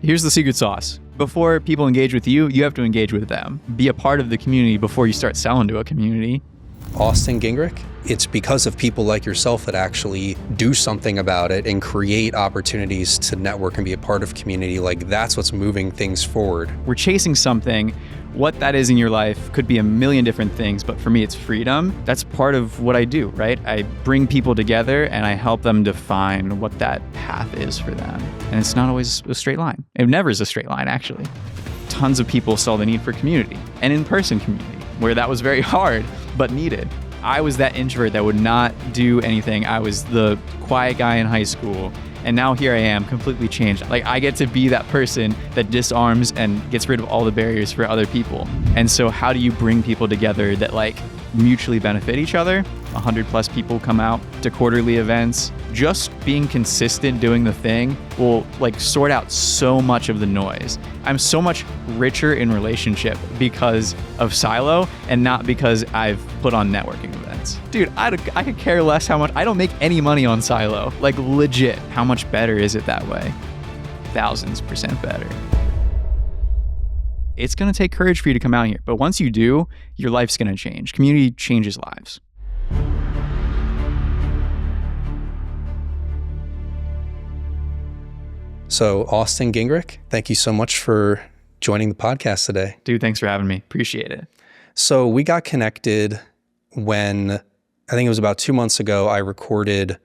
Here's the secret sauce. Before people engage with you, you have to engage with them. Be a part of the community before you start selling to a community. Austin Gingerich, it's because of people like yourself that actually do something about it and create opportunities to network and be a part of community. Like, that's what's moving things forward. We're chasing something. What that is in your life could be a million different things, but for me, it's freedom. That's part of what I do, right? I bring people together and I help them define what that path is for them. And it's not always a straight line. It never is a straight line, actually. Tons of people saw the need for community and in-person community, where that was very hard, but needed. I was that introvert that would not do anything. I was the quiet guy in high school. And now here I am, completely changed. Like, I get to be that person that disarms and gets rid of all the barriers for other people. And so how do you bring people together that like mutually benefit each other? 100+ people come out to quarterly events. Just being consistent doing the thing will like sort out so much of the noise. I'm so much richer in relationship because of Silo and not because I've put on networking events. Dude, I could care less how much. I don't make any money on Silo. Like, legit. How much better is it that way? Thousands % better. It's going to take courage for you to come out here. But once you do, your life's going to change. Community changes lives. So, Austin Gingerich, thank you so much for joining the podcast today. Dude, thanks for having me. Appreciate it. So we got connected when, I think it was about 2 months ago, I recorded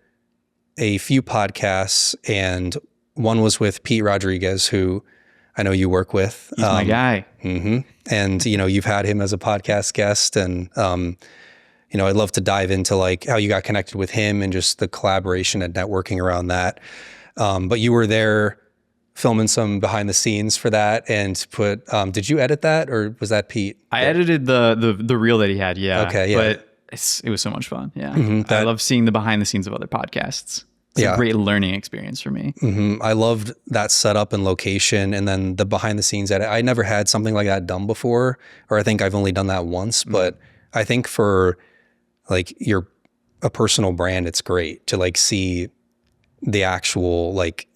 a few podcasts, and one was with Pete Rodriguez, who I know you work with. He's my guy. Mm-hmm. And, you know, you've had him as a podcast guest, and, you know, I'd love to dive into like how you got connected with him and just the collaboration and networking around that. But you were there filming some behind the scenes for that, and put, did you edit that, or was that Pete? I edited the reel that he had. Yeah. Okay. Yeah. But it was so much fun. Yeah. Mm-hmm, I love seeing the behind the scenes of other podcasts. It's a great learning experience for me. Mm-hmm. I loved that setup and location, and then the behind the scenes edit. I never had something like that done before, or I think I've only done that once, but I think for like a personal brand, it's great to like see the actual, like,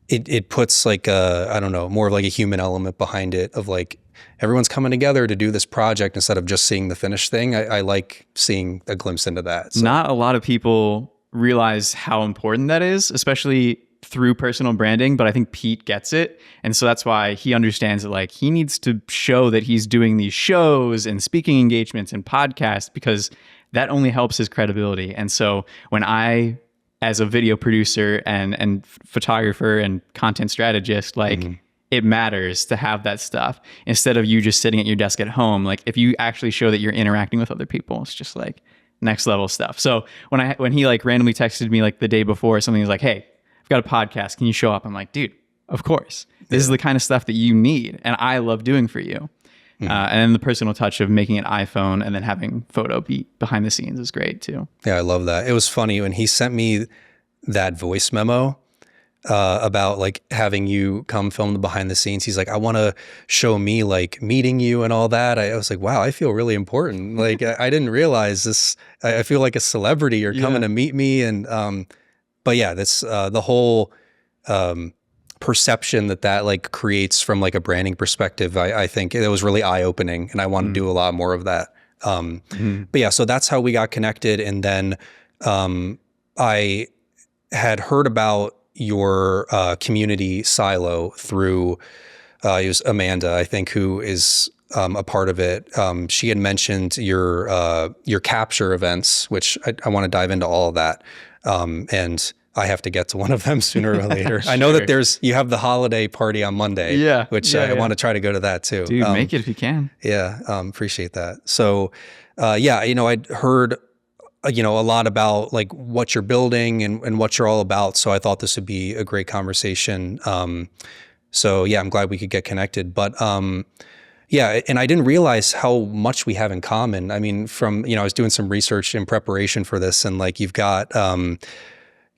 it puts like I don't know, more of like a human element behind it, of like everyone's coming together to do this project instead of just seeing the finished thing. I like seeing a glimpse into that. So. Not a lot of people realize how important that is, especially through personal branding, but I think Pete gets it. And so that's why he understands that like he needs to show that he's doing these shows and speaking engagements and podcasts, because that only helps his credibility. And so when I, as a video producer and photographer and content strategist, like it matters to have that stuff instead of you just sitting at your desk at home. Like, if you actually show that you're interacting with other people, it's just like next level stuff. So when he like randomly texted me like the day before or something, he's like, "Hey, I've got a podcast. Can you show up?" I'm like, "Dude, of course. This is the kind of stuff that you need, and I love doing for you." And then the personal touch of making an iPhone and then having photo be behind the scenes is great too. Yeah, I love that. It was funny when he sent me that voice memo about like having you come film the behind the scenes. He's like, "I want to show me like meeting you and all that." I was like, wow, I feel really important. Like I didn't realize this. I feel like a celebrity. You're coming to meet me. And, but yeah, that's the whole perception that like creates from like a branding perspective. I think it was really eye-opening, and I want to do a lot more of that. But yeah, so that's how we got connected. And then I had heard about your community Silo through it was Amanda, I think, who is a part of it. She had mentioned your capture events, which I want to dive into all of that. And I have to get to one of them sooner or later. Sure. I know that you have the holiday party on Monday, which I want to try to go to that too. Dude, make it if you can. Yeah. Appreciate that. So, you know, I'd heard, you know, a lot about like what you're building and what you're all about. So I thought this would be a great conversation. So yeah, I'm glad we could get connected, but, yeah. And I didn't realize how much we have in common. I mean, from, you know, I was doing some research in preparation for this, and like, you've got,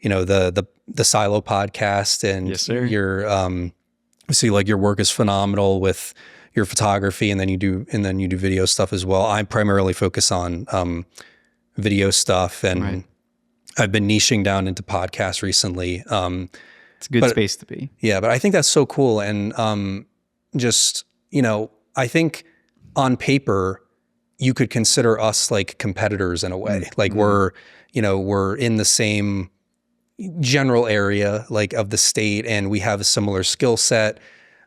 you know, the Silo podcast, and yes, sir. Your, see, like your work is phenomenal with your photography, and then you do video stuff as well. I primarily focus on, video stuff, and I've been niching down into podcasts recently. It's a good space to be. Yeah, but I think that's so cool. And just, I think on paper, you could consider us like competitors in a way. Like we're in the same general area like of the state, and we have a similar skill set.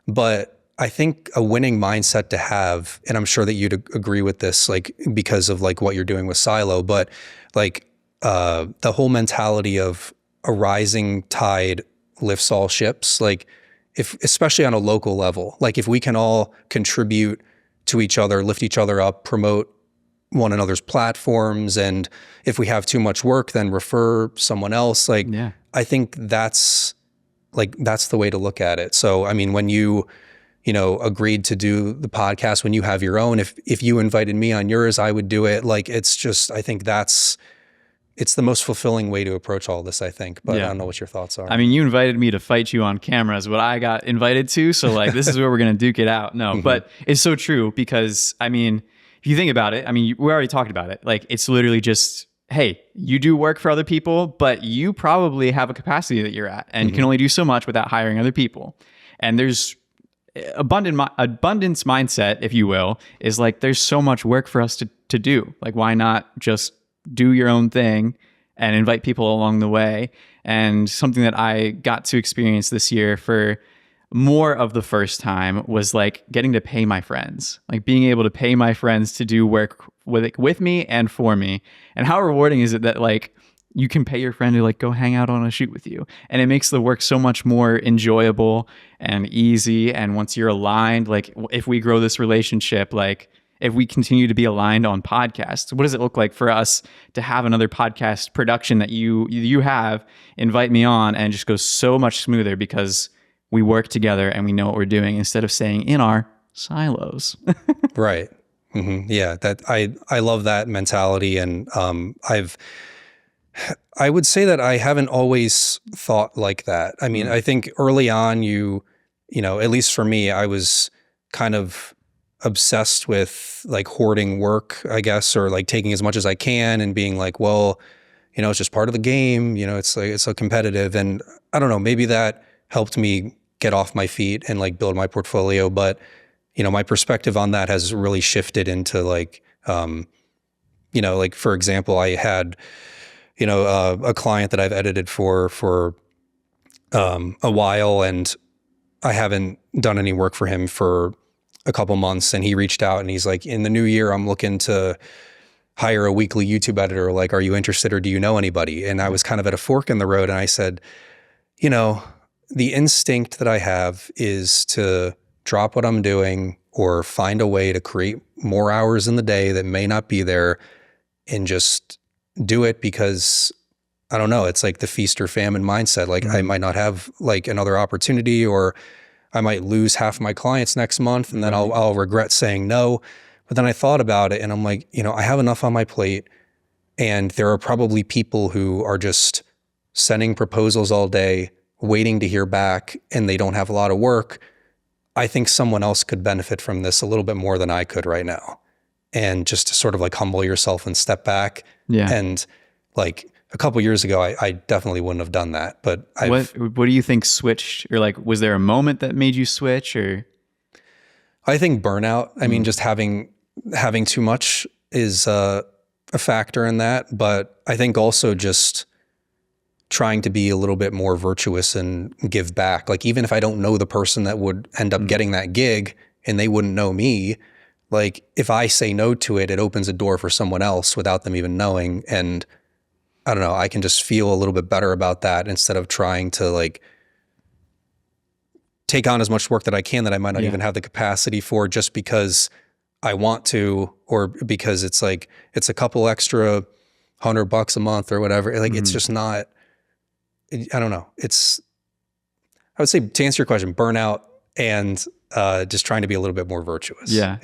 But I think a winning mindset to have, and I'm sure that you'd agree with this, like because of like what you're doing with Silo, but like the whole mentality of a rising tide lifts all ships. Like if, especially on a local level, like if we can all contribute to each other, lift each other up, promote one another's platforms, and if we have too much work, then refer someone else. Like, I think that's the way to look at it. So, I mean, when you agreed to do the podcast, when you have your own, if you invited me on yours, I would do it. Like, it's just, I think it's the most fulfilling way to approach all this, I think. But I don't know what your thoughts are. I mean, you invited me to fight you on camera is what I got invited to. So like, this is where we're going to duke it out. No, but it's so true because I mean, if you think about it, I mean, we already talked about it. Like, it's literally just, hey, you do work for other people, but you probably have a capacity that you're at, and you can only do so much without hiring other people. And there's abundance mindset, if you will, is like, there's so much work for us to do. Like, why not just do your own thing and invite people along the way? And something that I got to experience this year for more of the first time was like getting to pay my friends, like being able to pay my friends to do work with me and for me. And how rewarding is it that like you can pay your friend to like go hang out on a shoot with you, and it makes the work so much more enjoyable and easy. And once you're aligned, like if we grow this relationship, like if we continue to be aligned on podcasts, what does it look like for us to have another podcast production that you have, invite me on, and just goes so much smoother because we work together and we know what we're doing instead of staying in our silos. Right. Yeah, that I love that mentality. And I would say that I haven't always thought like that. I mean, I think early on at least for me, I was kind of obsessed with like hoarding work, I guess, or like taking as much as I can and being like, well, it's just part of the game, it's like, it's so competitive. And I don't know, maybe that helped me get off my feet and like build my portfolio. But, my perspective on that has really shifted into like, like for example, I had, a client that I've edited for a while, and I haven't done any work for him for a couple months. And he reached out and he's like, in the new year, I'm looking to hire a weekly YouTube editor. Like, are you interested, or do you know anybody? And I was kind of at a fork in the road, and I said, the instinct that I have is to drop what I'm doing or find a way to create more hours in the day that may not be there, and just do it because, I don't know, it's like the feast or famine mindset. Like I might not have like another opportunity, or I might lose half my clients next month, and then I'll regret saying no. But then I thought about it and I'm like, I have enough on my plate, and there are probably people who are just sending proposals all day, waiting to hear back, and they don't have a lot of work. I think someone else could benefit from this a little bit more than I could right now. And just to sort of like humble yourself and step back. Yeah. And like a couple years ago, I definitely wouldn't have done that. But what do you think switched? Or like, was there a moment that made you switch? Or I think burnout. I mean, just having too much is a factor in that. But I think also just trying to be a little bit more virtuous and give back. Like, even if I don't know the person that would end up getting that gig, and they wouldn't know me, like if I say no to it, it opens a door for someone else without them even knowing. And I don't know, I can just feel a little bit better about that, instead of trying to like take on as much work that I can that I might not even have the capacity for, just because I want to, or because it's like, it's a couple extra $100 a month or whatever. Like it's just not, I don't know. I would say, to answer your question, burnout and just trying to be a little bit more virtuous. Yeah.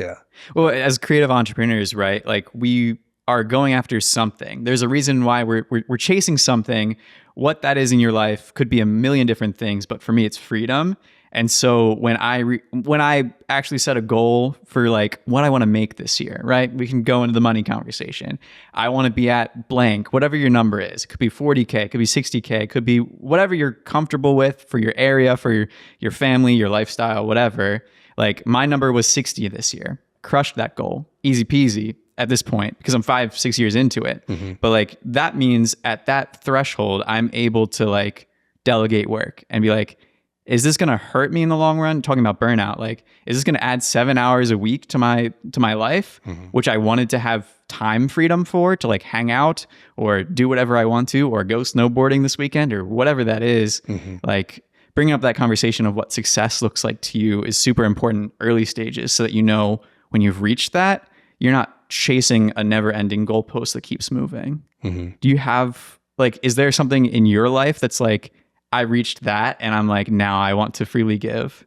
Well, as creative entrepreneurs, right? Like we are going after something. There's a reason why we're chasing something. What that is in your life could be a million different things, but for me, it's freedom. And so when I actually set a goal for like what I want to make this year, right? We can go into the money conversation. I want to be at blank, whatever your number is. It could be 40K, it could be 60K, it could be whatever you're comfortable with for your area, for your family, your lifestyle, whatever. Like my number was 60 this year. Crushed that goal. Easy peasy at this point because I'm 5-6 years into it. But like that means at that threshold, I'm able to like delegate work and be like, is this going to hurt me in the long run? Talking about burnout, like, is this going to add 7 hours a week to my life, which I wanted to have time freedom for, to like hang out or do whatever I want to, or go snowboarding this weekend or whatever that is. Like bringing up that conversation of what success looks like to you is super important early stages, so that you know when you've reached that, you're not chasing a never ending goalpost that keeps moving. Do you have like, is there something in your life that's like, I reached that and I'm like, now I want to freely give?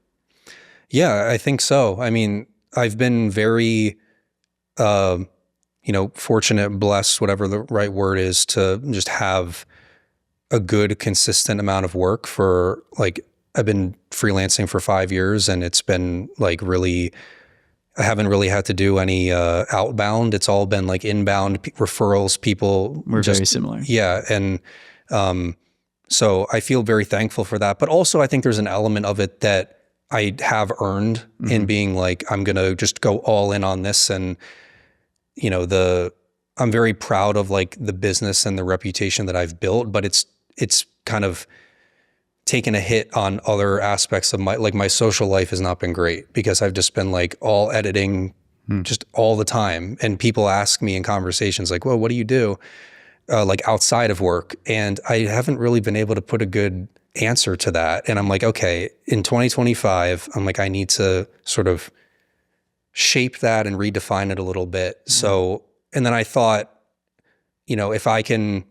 Yeah, I think so. I mean, I've been very, fortunate, blessed, whatever the right word is, to just have a good, consistent amount of work for like, I've been freelancing for 5 years and it's been like really, I haven't really had to do any outbound. It's all been like inbound referrals, people. We're very similar. Yeah. And, so I feel very thankful for that. But also I think there's an element of it that I have earned in being like, I'm going to just go all in on this. And, I'm very proud of like the business and the reputation that I've built, but it's kind of taken a hit on other aspects of my social life has not been great because I've just been like all editing just all the time. And people ask me in conversations like, well, what do you do? Like outside of work. And I haven't really been able to put a good answer to that. And I'm like, okay, in 2025, I'm like, I need to sort of shape that and redefine it a little bit. So, and then I thought, if I can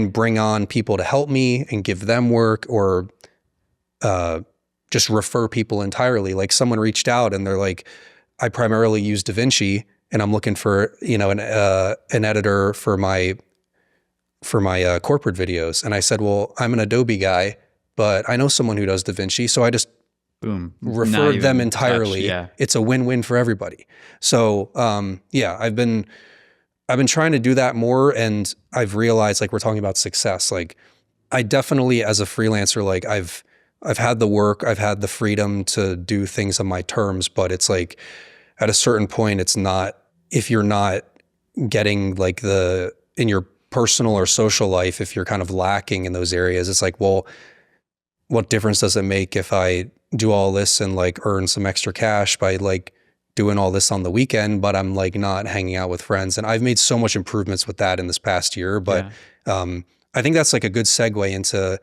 bring on people to help me and give them work, or just refer people entirely. Like someone reached out and they're like, I primarily use DaVinci and I'm looking for, an editor for my corporate videos. And I said, well, I'm an Adobe guy, but I know someone who does DaVinci. So I just referred them entirely. Yeah. It's a win-win for everybody. So, I've been trying to do that more. And I've realized, like, we're talking about success. Like I definitely, as a freelancer, like I've had the work, I've had the freedom to do things on my terms, but it's like at a certain point, it's not, if you're not getting like in your personal or social life, if you're kind of lacking in those areas, it's like, well, what difference does it make if I do all this and like earn some extra cash by like doing all this on the weekend, but I'm like not hanging out with friends? And I've made so much improvements with that in this past year. But I think that's like a good segue into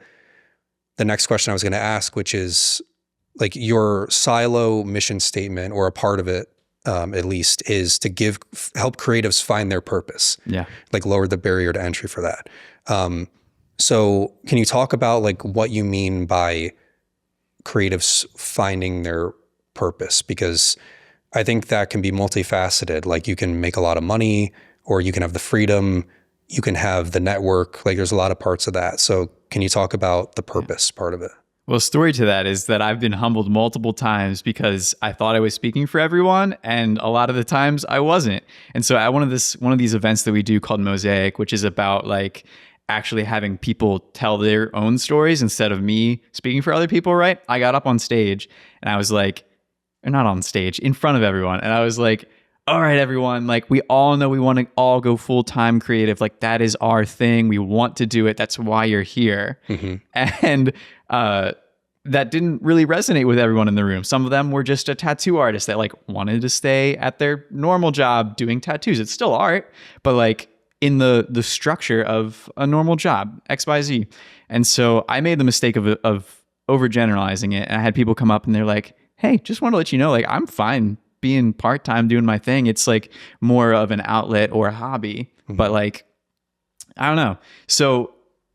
the next question I was going to ask, which is like your silo mission statement, or a part of it, at least, is to help creatives find their purpose. Yeah. Like lower the barrier to entry for that. So can you talk about like what you mean by creatives finding their purpose? Because I think that can be multifaceted. Like you can make a lot of money, or you can have the freedom, you can have the network. Like there's a lot of parts of that. So can you talk about the purpose part of it? Well, story to that is that I've been humbled multiple times because I thought I was speaking for everyone, and a lot of the times I wasn't. And so at one of these events that we do called Mosaic, which is about like actually having people tell their own stories instead of me speaking for other people, right? I got up on stage and I was like, or not on stage, in front of everyone. And I was like, all right, everyone, like we all know we want to all go full-time creative. Like that is our thing. We want to do it. That's why you're here. And that didn't really resonate with everyone in the room. Some of them were just a tattoo artist that like wanted to stay at their normal job doing tattoos. It's still art, but like in the structure of a normal job, XYZ. And so I made the mistake of overgeneralizing it. And I had people come up and they're like, hey, just want to let you know, like I'm fine being part-time doing my thing. It's like more of an outlet or a hobby, but like, I don't know. So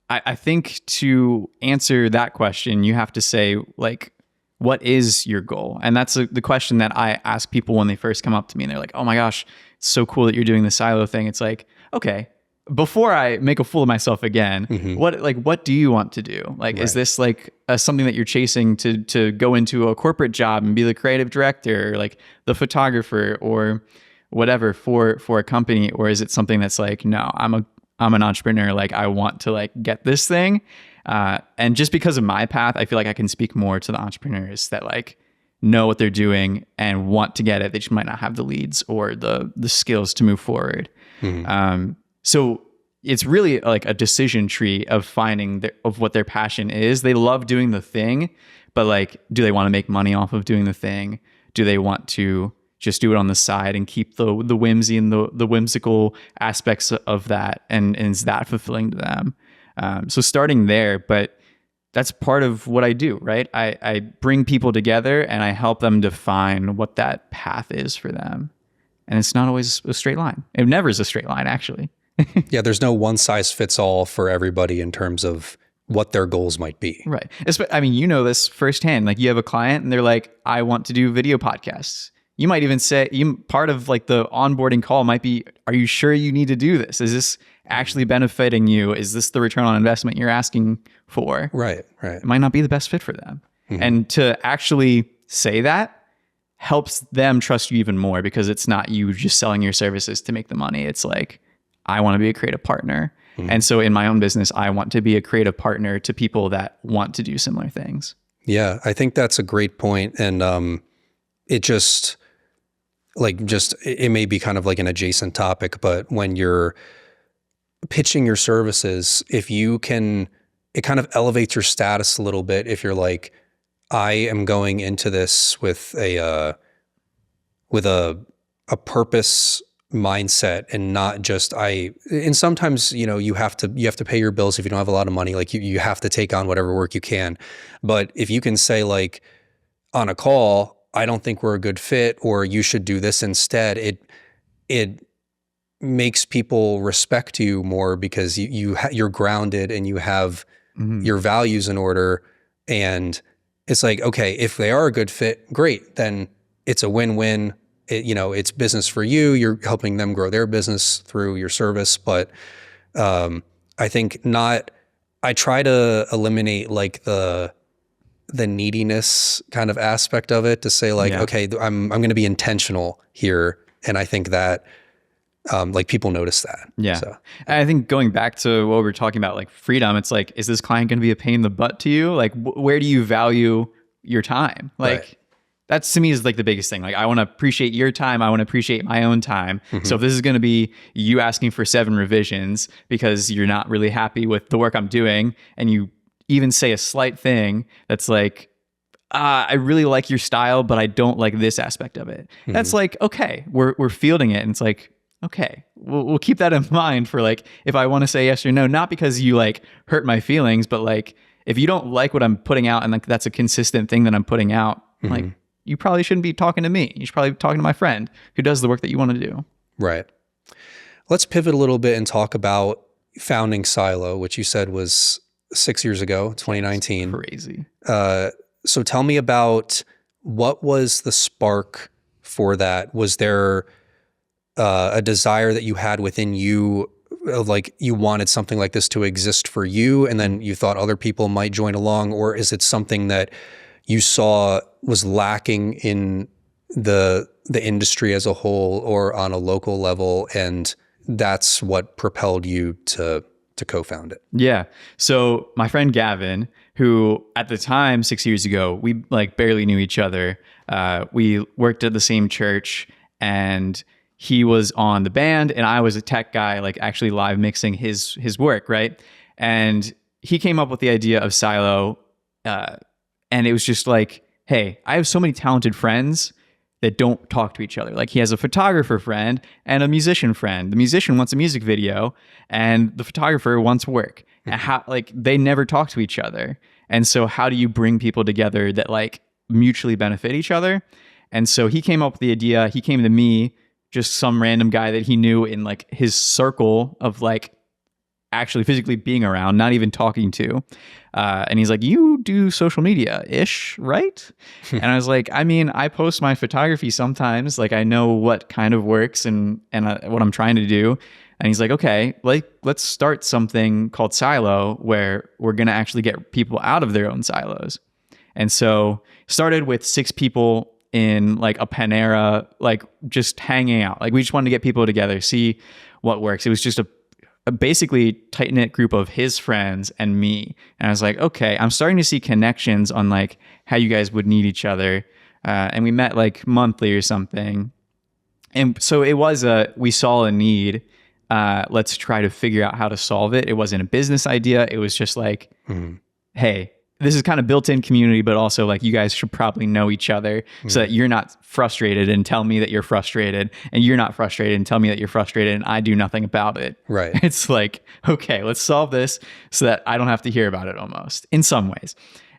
I think to answer that question, you have to say like, what is your goal? And that's the question that I ask people when they first come up to me and they're like, oh my gosh, it's so cool that you're doing the silo thing. It's like, okay, before I make a fool of myself again, Mm-hmm. what do you want to do? Like, is this like something that you're chasing to go into a corporate job and be the creative director, or like the photographer, or whatever for a company? Or is it something that's like, no, I'm an entrepreneur. Like, I want to like get this thing. And just because of my path, I feel like I can speak more to the entrepreneurs that like know what they're doing and want to get it. They just might not have the leads or the skills to move forward. Mm-hmm. So it's really like a decision tree of finding of what their passion is. They love doing the thing, but like, do they want to make money off of doing the thing? Do they want to just do it on the side and keep the whimsy and the whimsical aspects of that? And is that fulfilling to them? So starting there, but that's part of what I do, right? I bring people together and I help them define what that path is for them. And it's not always a straight line. It never is a straight line, actually. Yeah, there's no one size fits all for everybody in terms of what their goals might be. Right. I mean, you know this firsthand. Like, you have a client and they're like, I want to do video podcasts. You might even say, part of like the onboarding call might be, are you sure you need to do this? Is this actually benefiting you? Is this the return on investment you're asking for? Right. It might not be the best fit for them. Mm-hmm. And to actually say that helps them trust you even more, because it's not you just selling your services to make the money. It's like, I want to be a creative partner. Mm-hmm. And so in my own business, I want to be a creative partner to people that want to do similar things. Yeah, I think that's a great point. And it may be kind of like an adjacent topic, but when you're pitching your services, if you can, it kind of elevates your status a little bit. If you're like, I am going into this with a purpose mindset, and not just and sometimes, you have to pay your bills. If you don't have a lot of money, like you have to take on whatever work you can. But if you can say, like, on a call, I don't think we're a good fit, or you should do this instead, it makes people respect you more, because you're grounded and you have your values in order. And it's like, okay, if they are a good fit, great, then it's a win-win. It's business for you. You're helping them grow their business through your service. But I think I try to eliminate like the neediness kind of aspect of it, to say like, okay, I'm going to be intentional here. And I think that like people notice that. Yeah. So. And I think going back to what we were talking about, like freedom, it's like, is this client going to be a pain in the butt to you? Like, where do you value your time? Like, that's, to me, is like the biggest thing. Like, I want to appreciate your time. I want to appreciate my own time. Mm-hmm. So if this is going to be you asking for 7 revisions because you're not really happy with the work I'm doing, and you even say a slight thing that's like, I really like your style, but I don't like this aspect of it. Mm-hmm. That's like, okay, we're fielding it. And it's like, okay, we'll keep that in mind for like, if I want to say yes or no, not because you like hurt my feelings, but like, if you don't like what I'm putting out and like that's a consistent thing that I'm putting out, like, you probably shouldn't be talking to me. You should probably be talking to my friend who does the work that you want to do. Right. Let's pivot a little bit and talk about founding Silo, which you said was 6 years ago, 2019. That's crazy. So tell me about, what was the spark for that? Was there a desire that you had within you, like you wanted something like this to exist for you, and then you thought other people might join along? Or is it something that you saw was lacking in the industry as a whole or on a local level, and that's what propelled you to co-found it? Yeah. So my friend Gavin, who at the time 6 years ago, we like barely knew each other. We worked at the same church, and he was on the band and I was a tech guy, like actually live mixing his work, right? And he came up with the idea of Silo, and it was just like, hey, I have so many talented friends that don't talk to each other. Like, he has a photographer friend and a musician friend. The musician wants a music video and the photographer wants work. And how, like, they never talk to each other. And so how do you bring people together that like mutually benefit each other? And so he came up with the idea. He came to me, just some random guy that he knew in like his circle of like actually physically being around, not even talking to. And he's like, you do social media-ish, right? And I was like, I mean, I post my photography sometimes. Like, I know what kind of works and what I'm trying to do. And he's like, okay, like, let's start something called Silo where we're going to actually get people out of their own silos. And so started with 6 people in like a Panera, like just hanging out. Like we just wanted to get people together, see what works. It was just a basically tight-knit group of his friends and me. And I was like, okay, I'm starting to see connections on like how you guys would need each other. And we met like monthly or something. And so it was we saw a need. Let's try to figure out how to solve it. It wasn't a business idea. It was just like, hey, this is kind of built-in community, but also like you guys should probably know each other so that you're not frustrated and tell me that you're frustrated, and you're not frustrated and tell me that you're frustrated and I do nothing about it. Right. It's like, okay, let's solve this so that I don't have to hear about it almost in some ways.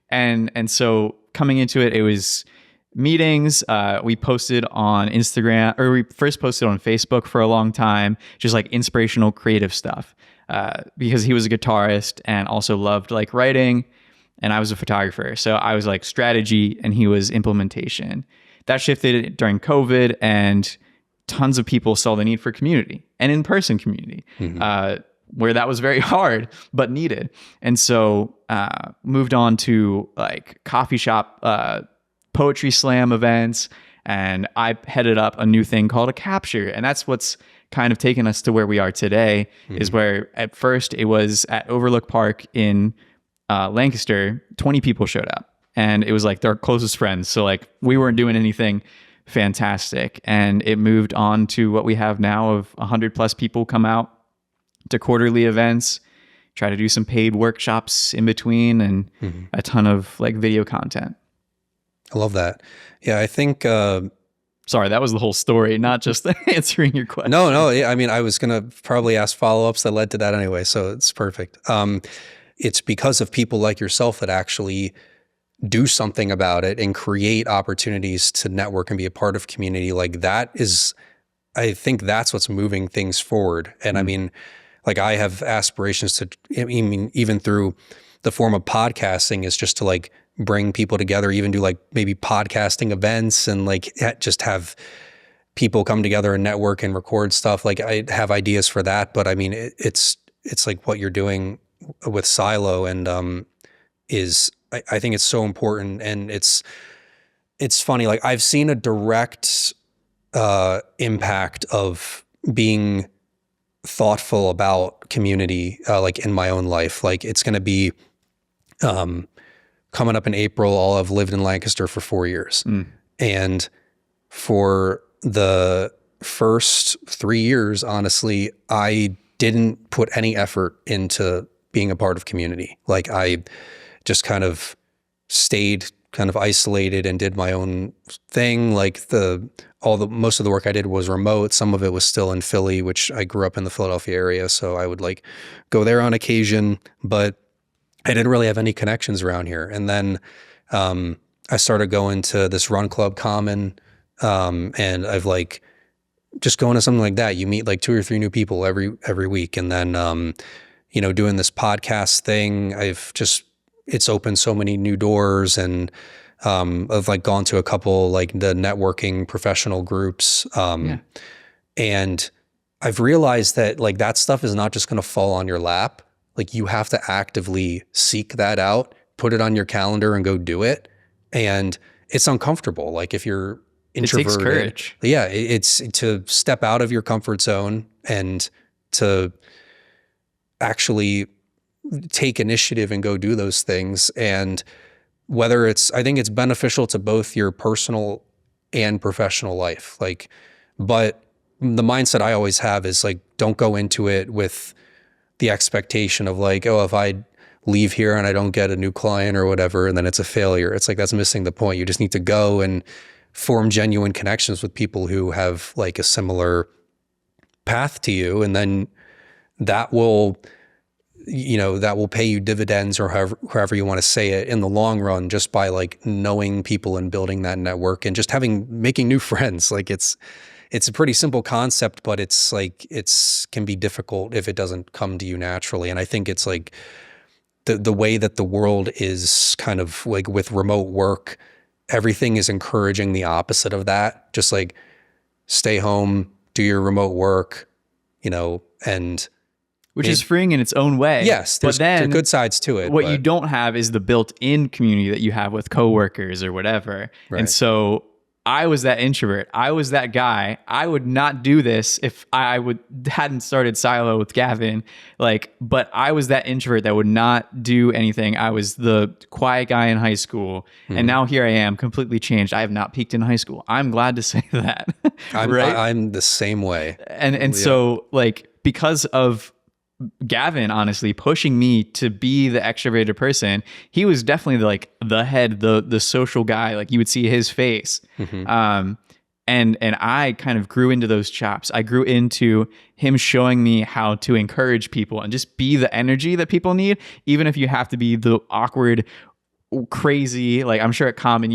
And so coming into it, it was meetings. We posted on Instagram, or we first posted on Facebook for a long time, just like inspirational creative stuff, because he was a guitarist and also loved like writing. And I was a photographer. So I was like strategy and he was implementation. That shifted during COVID, and tons of people saw the need for community and in-person community, where that was very hard, but needed. And so moved on to like coffee shop, poetry slam events. And I headed up a new thing called a capture. And that's what's kind of taken us to where we are today, is where at first it was at Overlook Park in Lancaster. 20 people showed up, and it was like their closest friends. So like we weren't doing anything fantastic, and it moved on to what we have now of 100 plus people come out to quarterly events, try to do some paid workshops in between, and a ton of like video content. I love that. Yeah, I think sorry, that was the whole story, not just answering your question. No, I mean, I was gonna probably ask follow-ups that led to that anyway, so it's perfect. It's because of people like yourself that actually do something about it and create opportunities to network and be a part of community. Like that is, I think that's what's moving things forward. And I mean, like I have aspirations to, I mean, even through the form of podcasting, is just to like bring people together, even do like maybe podcasting events and like just have people come together and network and record stuff. Like I have ideas for that, but I mean, it's like what you're doing with Silo, and I think it's so important. And it's funny, like I've seen a direct impact of being thoughtful about community, like in my own life. Like it's going to be coming up in April, I'll have lived in Lancaster for 4 years. And for the first 3 years, honestly, I didn't put any effort into being a part of community. Like I just kind of stayed kind of isolated and did my own thing. Like most of the work I did was remote. Some of it was still in Philly, which I grew up in the Philadelphia area. So I would like go there on occasion, but I didn't really have any connections around here. And then I started going to this run club Common, and I've like just going to something like that. You meet like 2 or 3 new people every week. And then, you know, doing this podcast thing, it's opened so many new doors, and I've like gone to a couple like the networking professional groups. And I've realized that like that stuff is not just going to fall on your lap. Like you have to actively seek that out, put it on your calendar and go do it. And it's uncomfortable. Like if you're introverted, it takes courage. Yeah, it's to step out of your comfort zone and to actually take initiative and go do those things. And I think it's beneficial to both your personal and professional life. Like, but the mindset I always have is like, don't go into it with the expectation of like, oh, if I leave here and I don't get a new client or whatever, and then it's a failure. It's like, that's missing the point. You just need to go and form genuine connections with people who have like a similar path to you. And then that will that will pay you dividends, or however you want to say it, in the long run, just by like knowing people and building that network and just making new friends. Like it's a pretty simple concept, but it's like, can be difficult if it doesn't come to you naturally. And I think it's like the way that the world is kind of like with remote work, everything is encouraging the opposite of that. Just like stay home, do your remote work, and which is freeing in its own way. Yes, there are good sides to it. What you don't have is the built-in community that you have with coworkers or whatever. Right. And so I was that introvert. I was that guy. I would not do this if I hadn't started Silo with Gavin. But I was that introvert that would not do anything. I was the quiet guy in high school, and now here I am, completely changed. I have not peaked in high school. I'm glad to say that. I'm the same way. And so because of Gavin, honestly, pushing me to be the extroverted person, he was definitely the head, the social guy. Like you would see his face. And I kind of grew into those chops. I grew into him showing me how to encourage people and just be the energy that people need, even if you have to be the awkward, crazy. Like I'm sure at Common,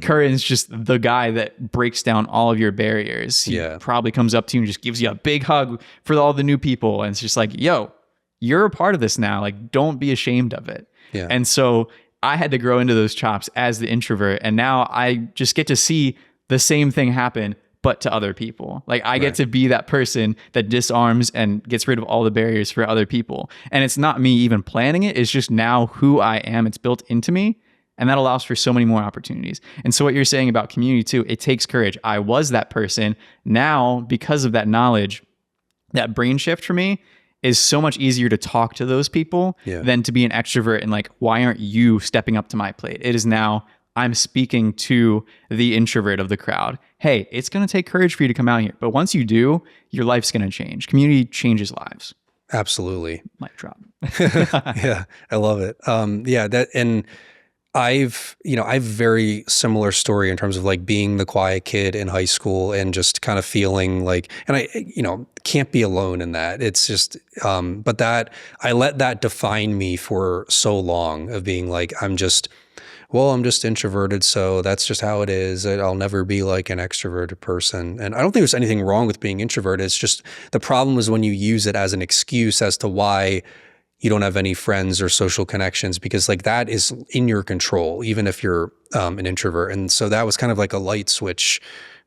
Curran's just the guy that breaks down all of your barriers. He probably comes up to you and just gives you a big hug for all the new people. And it's just like, yo, you're a part of this now. Like, don't be ashamed of it. Yeah. And so I had to grow into those chops as the introvert. And now I just get to see the same thing happen, but to other people. Like I get to be that person that disarms and gets rid of all the barriers for other people. And it's not me even planning it. It's just now who I am. It's built into me. And that allows for so many more opportunities. And so what you're saying about community too, it takes courage. I was that person. Now, because of that knowledge, that brain shift for me is so much easier to talk to those people than to be an extrovert and why aren't you stepping up to my plate? It is now I'm speaking to the introvert of the crowd. Hey, it's going to take courage for you to come out here. But once you do, your life's going to change. Community changes lives. Absolutely. Mic drop. Yeah, I love it. I've very similar story in terms of being the quiet kid in high school and just kind of feeling and I, can't be alone in that. It's just, but that I let that define me for so long of being I'm just introverted. So that's just how it is. I'll never be an extroverted person. And I don't think there's anything wrong with being introverted. It's just the problem is when you use it as an excuse as to why you don't have any friends or social connections, because that is in your control, even if you're an introvert. And so that was kind of a light switch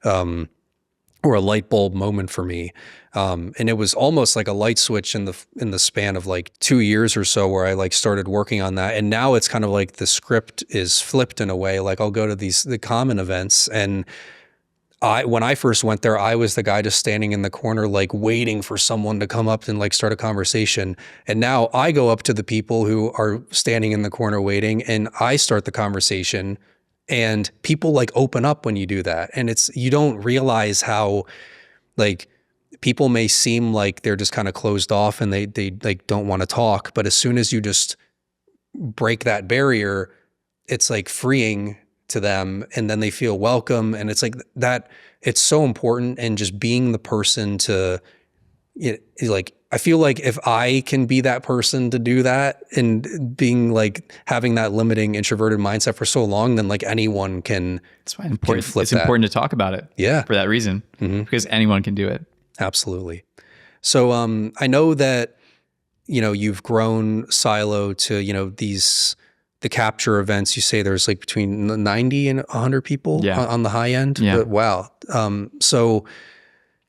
or a light bulb moment for me. And it was almost like a light switch in the span of 2 years or so where I started working on that. And now it's kind of the script is flipped in a way. I'll go to the common events, and when I first went there, I was the guy just standing in the corner, waiting for someone to come up and start a conversation. And now I go up to the people who are standing in the corner waiting, and I start the conversation, and people open up when you do that. And you don't realize how people may seem like they're just kind of closed off and they don't want to talk. But as soon as you just break that barrier, it's freeing to them, and then they feel welcome. And it's that it's so important. And just being the person to I feel if I can be that person to do that, and being having that limiting introverted mindset for so long, then anyone can. It's why it's important to talk about it. Yeah. For that reason, because anyone can do it. Absolutely. So I know that you've grown Silo to the capture events. You say there's between 90 and 100 people on the high end. Yeah. But wow. So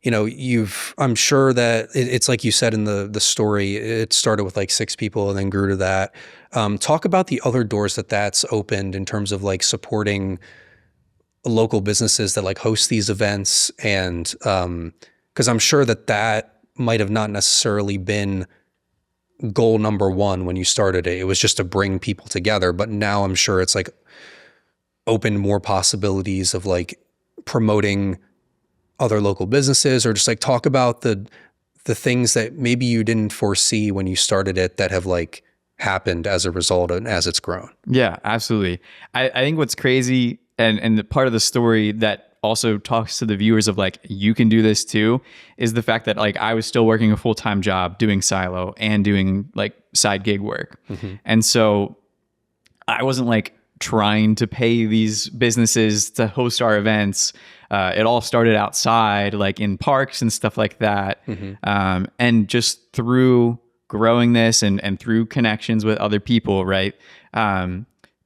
I'm sure that it's like you said in the story, it started with 6 people and then grew to that. Talk about the other doors that's opened in terms of supporting local businesses that host these events. And because I'm sure that might have not necessarily been goal number one when you started it. It was just to bring people together. But now I'm sure it's opened more possibilities of promoting other local businesses, or just talk about the things that maybe you didn't foresee when you started it that have happened as a result and as it's grown. Yeah, absolutely. I think what's crazy and the part of the story that also talks to the viewers of like, you can do this too, is the fact that like I was still working a full-time job doing Silo and doing like side gig work. And so I wasn't like trying to pay these businesses to host our events. It all started outside, like in parks and stuff like that. And just through growing this and through connections with other people, right?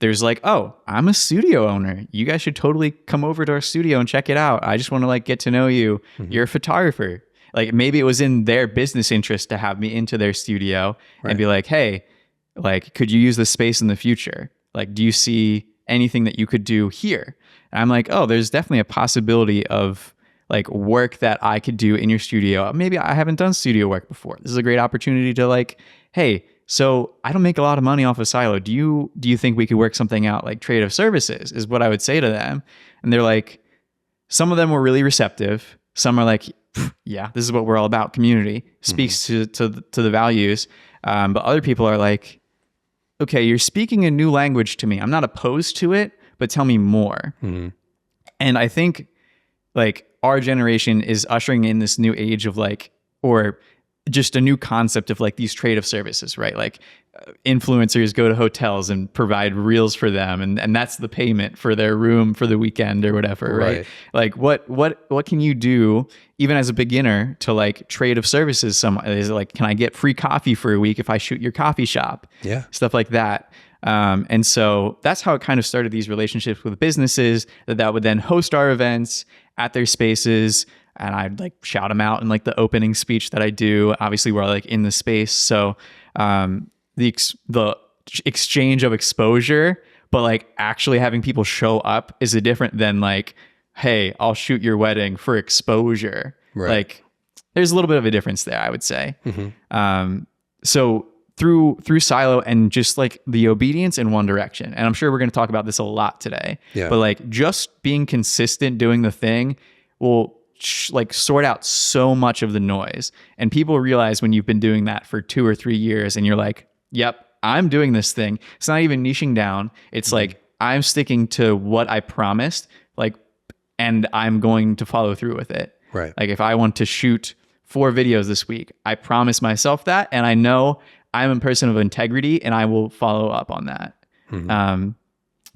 There's like, oh, I'm a studio owner. You guys should totally come over to our studio and check it out. I just want to like get to know you. You're a photographer. Like maybe it was in their business interest to have me into their studio and be like, hey, like, could you use this space in the future? Like, do you see anything that you could do here? And I'm like, oh, there's definitely a possibility of like work that I could do in your studio. Maybe I haven't done studio work before. This is a great opportunity to like, hey, so I don't make a lot of money off of Silo. Do you think we could work something out like creative services is what I would say to them. And they're like, some of them were really receptive. Some are like, yeah, this is what we're all about. Community speaks to the values. But other people are like, okay, you're speaking a new language to me. I'm not opposed to it, but tell me more. And I think like our generation is ushering in this new age of like, or just a new concept of like these creative services, right? Like influencers go to hotels and provide reels for them. And that's the payment for their room for the weekend or whatever, right? Like what can you do even as a beginner to like creative services? Is it like, can I get free coffee for a week if I shoot your coffee shop? Yeah. Stuff like that. And so that's how it kind of started, these relationships with businesses that would then host our events at their spaces. And I'd like shout them out in like the opening speech that I do. Obviously, we're like in the space. So the exchange of exposure, but like actually having people show up is a different than like, hey, I'll shoot your wedding for exposure. Right. Like there's a little bit of a difference there, I would say. So through Silo and just like the obedience in one direction, and I'm sure we're going to talk about this a lot today, but like just being consistent doing the thing will like sort out so much of the noise. And people realize when you've been doing that for 2 or 3 years and you're like, yep, I'm doing this thing. It's not even niching down. It's like, I'm sticking to what I promised, like, and I'm going to follow through with it. Right. Like if I want to shoot 4 videos this week, I promise myself that. And I know I'm a person of integrity and I will follow up on that.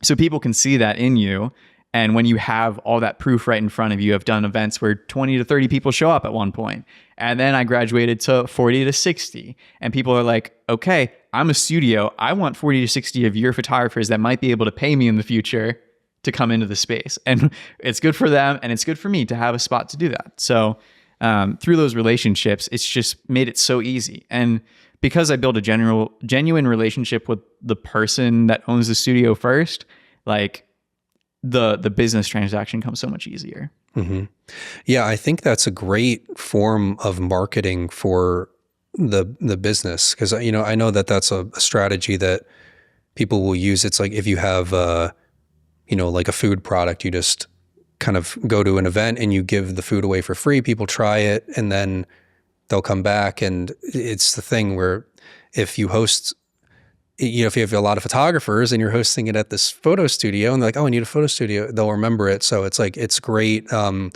So people can see that in you. And when you have all that proof right in front of you, I've done events where 20 to 30 people show up at one point. And then I graduated to 40 to 60. And people are like, okay, I'm a studio. I want 40 to 60 of your photographers that might be able to pay me in the future to come into the space. And it's good for them. And it's good for me to have a spot to do that. So through those relationships, it's just made it so easy. And because I built a genuine relationship with the person that owns the studio first, like the business transaction comes so much easier. Yeah, I think that's a great form of marketing for the business, because I know that that's a strategy that people will use. It's like if you have like a food product, you just kind of go to an event and you give the food away for free. People try it and then they'll come back. And it's the thing where if you host, if you have a lot of photographers and you're hosting it at this photo studio and they're like, oh, I need a photo studio, they'll remember it. So it's like, it's great. And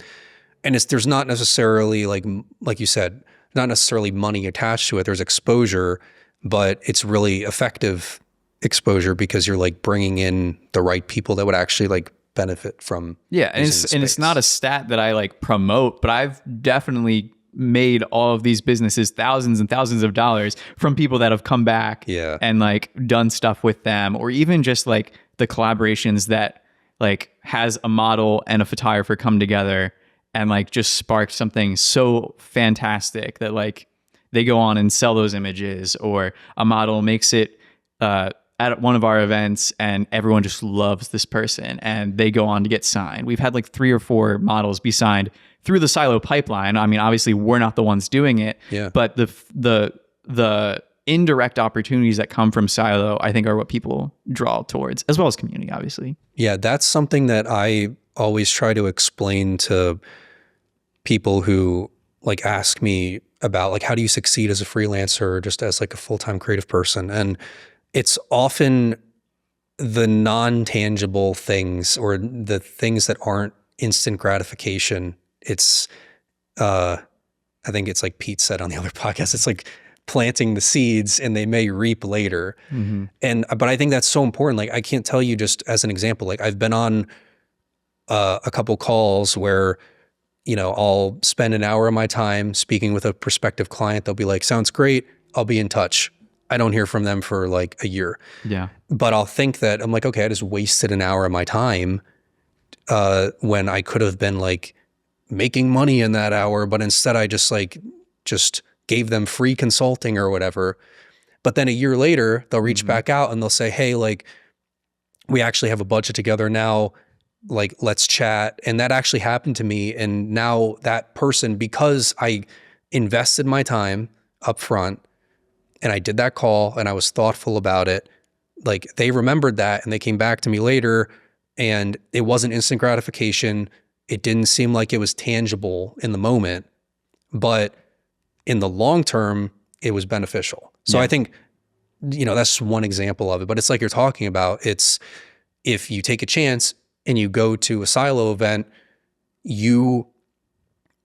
there's not necessarily like you said, not necessarily money attached to it. There's exposure, but it's really effective exposure because you're like bringing in the right people that would actually like benefit from. Yeah. And it's not a stat that I like promote, but I've definitely made all of these businesses thousands and thousands of dollars from people that have come back and like done stuff with them, or even just like the collaborations that like has a model and a photographer come together and like just sparked something so fantastic that like they go on and sell those images, or a model makes it at one of our events and everyone just loves this person and they go on to get signed. We've had like 3 or 4 models be signed through the Silo pipeline. I mean, obviously we're not the ones doing it, but the indirect opportunities that come from Silo, I think, are what people draw towards, as well as community, obviously. Yeah, that's something that I always try to explain to people who like ask me about like, how do you succeed as a freelancer or just as like a full-time creative person? And it's often the non-tangible things or the things that aren't instant gratification. It's, I think it's like Pete said on the other podcast, it's like planting the seeds and they may reap later. But I think that's so important. Like, I can't tell you, just as an example, like I've been on a couple calls where, I'll spend an hour of my time speaking with a prospective client. They'll be like, sounds great, I'll be in touch. I don't hear from them for like a year. Yeah. But I'll think that I'm like, okay, I just wasted an hour of my time when I could have been like making money in that hour, but instead I just gave them free consulting or whatever. But then a year later, they'll reach back out and they'll say, hey, like, we actually have a budget together now. Like, let's chat. And that actually happened to me. And now that person, because I invested my time up front and I did that call and I was thoughtful about it, like, they remembered that and they came back to me later, and it wasn't instant gratification. It didn't seem like it was tangible in the moment, but in the long term, it was beneficial. So I think, that's one example of it, but it's like you're talking about. It's, if you take a chance and you go to a silo event, you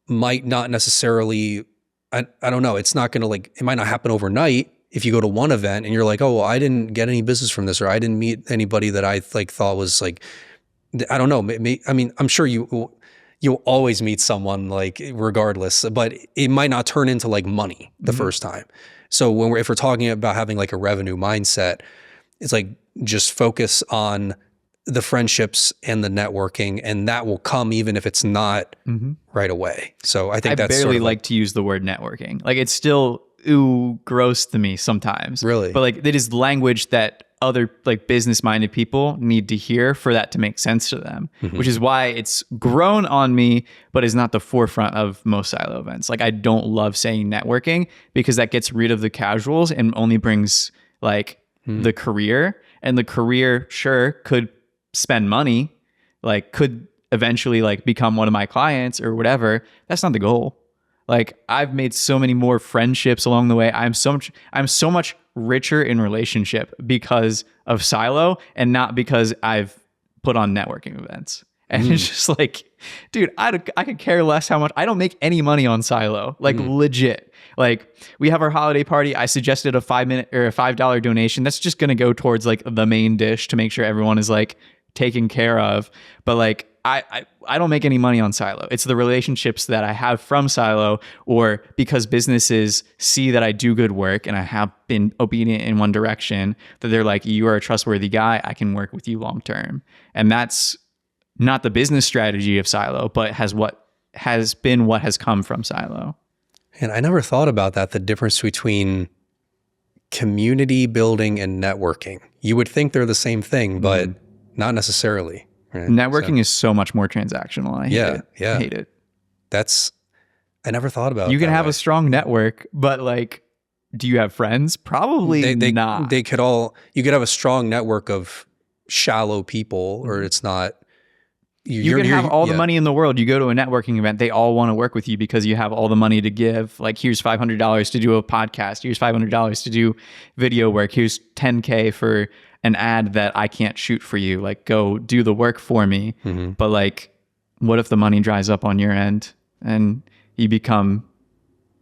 might not necessarily, I don't know, it's not going to it might not happen overnight. If you go to one event and you're like, oh, well, I didn't get any business from this, or I didn't meet anybody that I thought was like, I don't know. I mean, I'm sure you'll always meet someone, like, regardless, but it might not turn into like money the first time. So if we're talking about having like a revenue mindset, it's like, just focus on the friendships and the networking, and that will come even if it's not right away. So I think that's barely like to use the word networking. Like, it's still gross to me sometimes. Really? But like, it is language that other like business minded people need to hear for that to make sense to them, which is why it's grown on me, but is not the forefront of most silo events. Like, I don't love saying networking because that gets rid of the casuals and only brings like the career, and the career sure could spend money, like could eventually like become one of my clients or whatever. That's not the goal. Like, I've made so many more friendships along the way. I'm so much richer in relationship because of silo, and not because I've put on networking events. And it's just like, dude, I could care less how much. I don't make any money on silo, like legit. Like, we have our holiday party. I suggested a $5 or a $5 donation. That's just going to go towards like the main dish to make sure everyone is like taken care of. But like, I don't make any money on silo. It's the relationships that I have from silo, or because businesses see that I do good work and I have been obedient in one direction, that they're like, you are a trustworthy guy, I can work with you long term. And that's not the business strategy of silo, but what has come from silo. And I never thought about that, the difference between community building and networking. You would think they're the same thing, but not necessarily. Right? Networking is so much more transactional. I hate it. I never thought about it. You can have a strong network, but like, do you have friends? Probably not. You could have a strong network of shallow people, or it's not. You can have all the money in the world. You go to a networking event, they all want to work with you because you have all the money to give. Like, here's $500 to do a podcast. Here's $500 to do video work. Here's $10K for an ad that I can't shoot for you. Like, go do the work for me. But like, what if the money dries up on your end and you become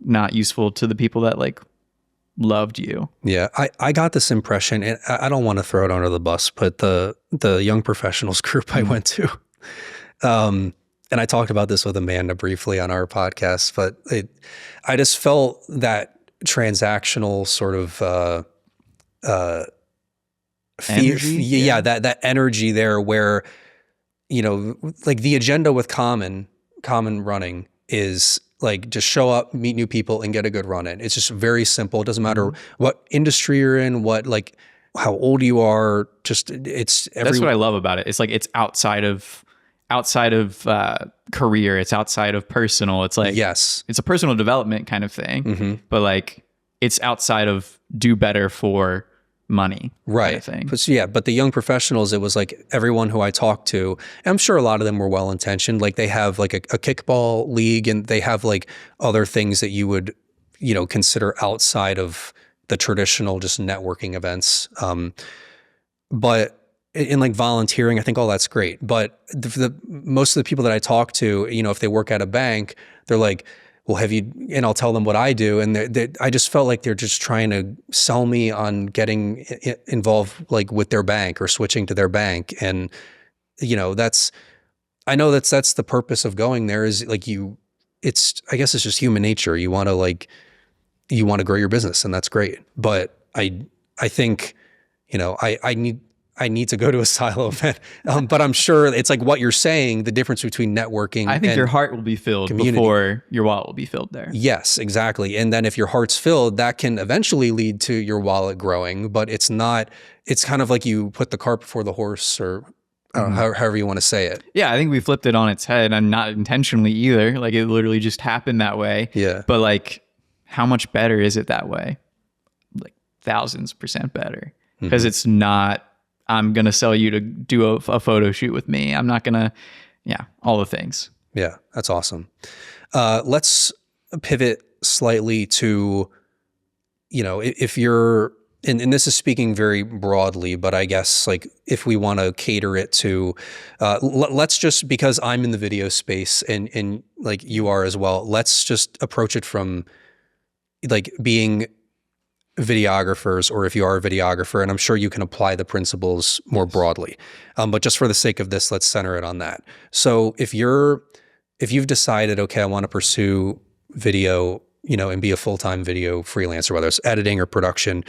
not useful to the people that like loved you? Yeah. I got this impression, and I don't want to throw it under the bus, but the young professionals group I went to, and I talked about this with Amanda briefly on our podcast, but I just felt that transactional sort of, energy? That energy there where, like, the agenda with common running is like, just show up, meet new people, and get a good run in. It's just very simple. It doesn't matter what industry you're in, how old you are. That's what I love about it. It's like, it's outside of career. It's outside of personal. It's like, yes, it's a personal development kind of thing, but like, it's outside of do better for money, right? Kind of thing. But the young professionals, it was like everyone who I talked to, and I'm sure a lot of them were well intentioned. Like, they have like a kickball league, and they have like other things that you would, consider outside of the traditional just networking events. But in like volunteering, I think all that's great. But most of the people that I talk to, you know, if they work at a bank, they're like, well, have you, and I'll tell them what I do. And I just felt like they're just trying to sell me on getting involved like with their bank or switching to their bank. And, you know, I know that's the purpose of going there is like I guess it's just human nature. You want to grow your business, and that's great. But I think, you know, I need to go to a silo event, but I'm sure it's like what you're saying, the difference between networking. I think your heart will be filled before your wallet will be filled there. Yes, exactly. And then if your heart's filled, that can eventually lead to your wallet growing, but it's kind of like you put the cart before the horse, or I don't know, however you want to say it. Yeah, I think we flipped it on its head, and not intentionally either. Like it literally just happened that way. Yeah. But like, how much better is it that way? Like 1000% better. Because it's not, I'm going to sell you to do a photo shoot with me. I'm not going to, all the things. Yeah, that's awesome. Let's pivot slightly to, you know, if you're, and this is speaking very broadly, but I guess like if we want to cater it to, let's just, because I'm in the video space and like you are as well, let's just approach it from like being videographers, or if you are a videographer, and I'm sure you can apply the principles more broadly. But just for the sake of this, let's center it on that. So if you've decided, okay, I want to pursue video, you know, and be a full-time video freelancer, whether it's editing or production,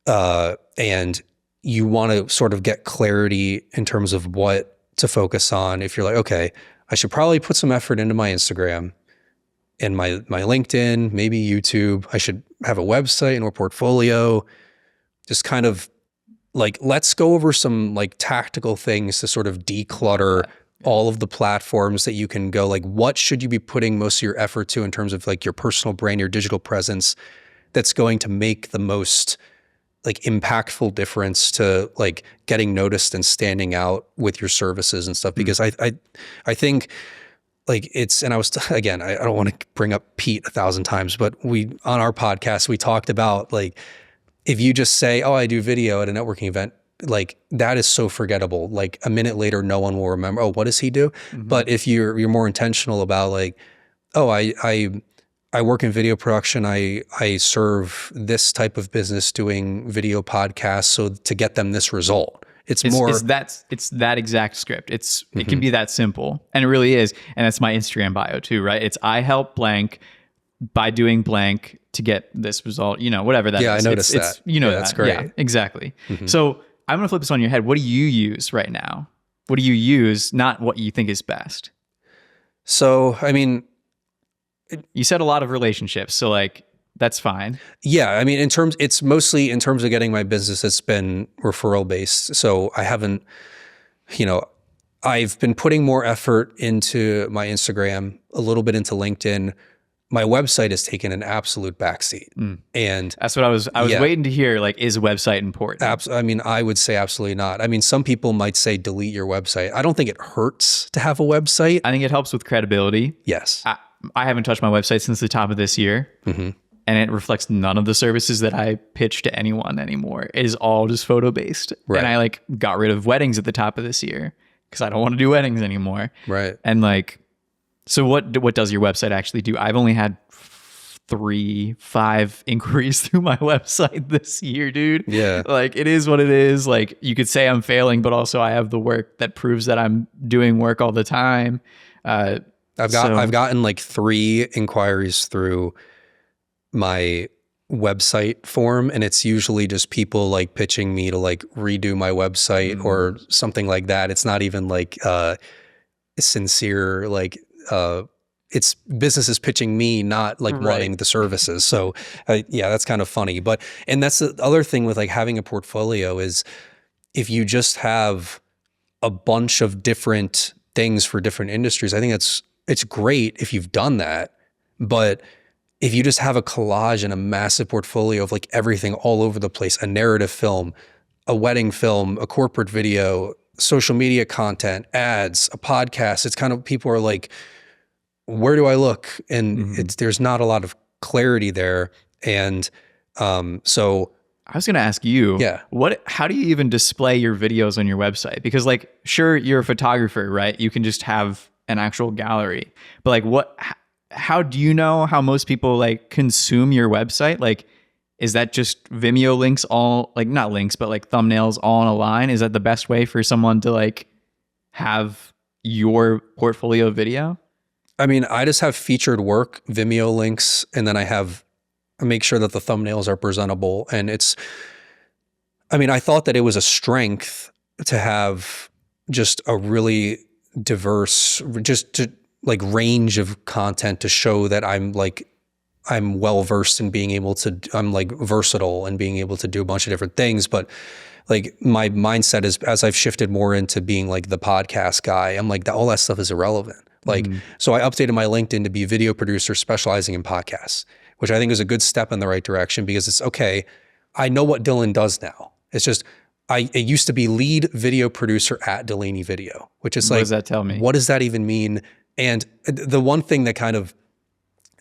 and you want to sort of get clarity in terms of what to focus on. If you're like, okay, I should probably put some effort into my Instagram and my LinkedIn, maybe YouTube. I should have a website and a portfolio. Just kind of like, let's go over some like tactical things to sort of declutter all of the platforms that you can go, like, what should you be putting most of your effort to in terms of like your personal brand, your digital presence, that's going to make the most like impactful difference to like getting noticed and standing out with your services and stuff. Because I think like and I was, again, I don't want to bring up Pete 1,000 times, but on our podcast, we talked about like, if you just say, oh, I do video at a networking event, like that is so forgettable. Like a minute later, no one will remember, oh, what does he do? But if you're more intentional about like, oh, I work in video production. I serve this type of business doing video podcasts. So to get them this result, it's that exact script. It can be that simple, and it really is. And that's my Instagram bio too, right? It's I help blank by doing blank to get this result. You know, whatever that is. Yeah, I noticed that. You know, that's great. Yeah, exactly. So I'm gonna flip this on your head. What do you use right now? What do you use? Not what you think is best. So I mean, you said a lot of relationships, so like. That's fine. Yeah. I mean, it's mostly in terms of getting my business, it's been referral based. So I haven't, you know, I've been putting more effort into my Instagram, a little bit into LinkedIn. My website has taken an absolute backseat. And that's what I was waiting to hear. Like, is a website important? I mean, I would say absolutely not. I mean, some people might say delete your website. I don't think it hurts to have a website. I think it helps with credibility. Yes. I haven't touched my website since the top of this year. And it reflects none of the services that I pitch to anyone anymore. It is all just photo based. Right. And I like got rid of weddings at the top of this year because I don't want to do weddings anymore. Right. And like, so what does your website actually do? I've only had 5 inquiries through my website this year, dude. Yeah. Like it is what it is. Like you could say I'm failing, but also I have the work that proves that I'm doing work all the time. I've gotten like 3 inquiries through my website form, and it's usually just people like pitching me to like redo my website or something like that. It's not even like sincere, like it's businesses pitching me, not like wanting the services. So yeah, that's kind of funny. And that's the other thing with like having a portfolio is if you just have a bunch of different things for different industries, I think it's great if you've done that. But if you just have a collage and a massive portfolio of like everything all over the place, a narrative film, a wedding film, a corporate video, social media content, ads, a podcast, it's kind of, people are like, where do I look? And there's not a lot of clarity there. And so I was going to ask you, Yeah. how do you even display your videos on your website? Because like, sure, you're a photographer, right? You can just have an actual gallery, but like how do you know how most people like consume your website? Like, is that just Vimeo links all, like not links, but like thumbnails all in a line? Is that the best way for someone to like have your portfolio video? I mean, I just have featured work, Vimeo links, and then I make sure that the thumbnails are presentable. And I thought that it was a strength to have just a really diverse, range of content to show that I'm well versed in being able to, I'm like versatile and being able to do a bunch of different things. But like my mindset is, as I've shifted more into being like the podcast guy, I'm like, all that stuff is irrelevant. Like, so I updated my LinkedIn to be video producer specializing in podcasts, which I think is a good step in the right direction, because it's okay. I know what Dylan does now. It's just, it used to be lead video producer at Delaney Video, which is What like, does that tell me? What does that even mean? And the one thing that kind of,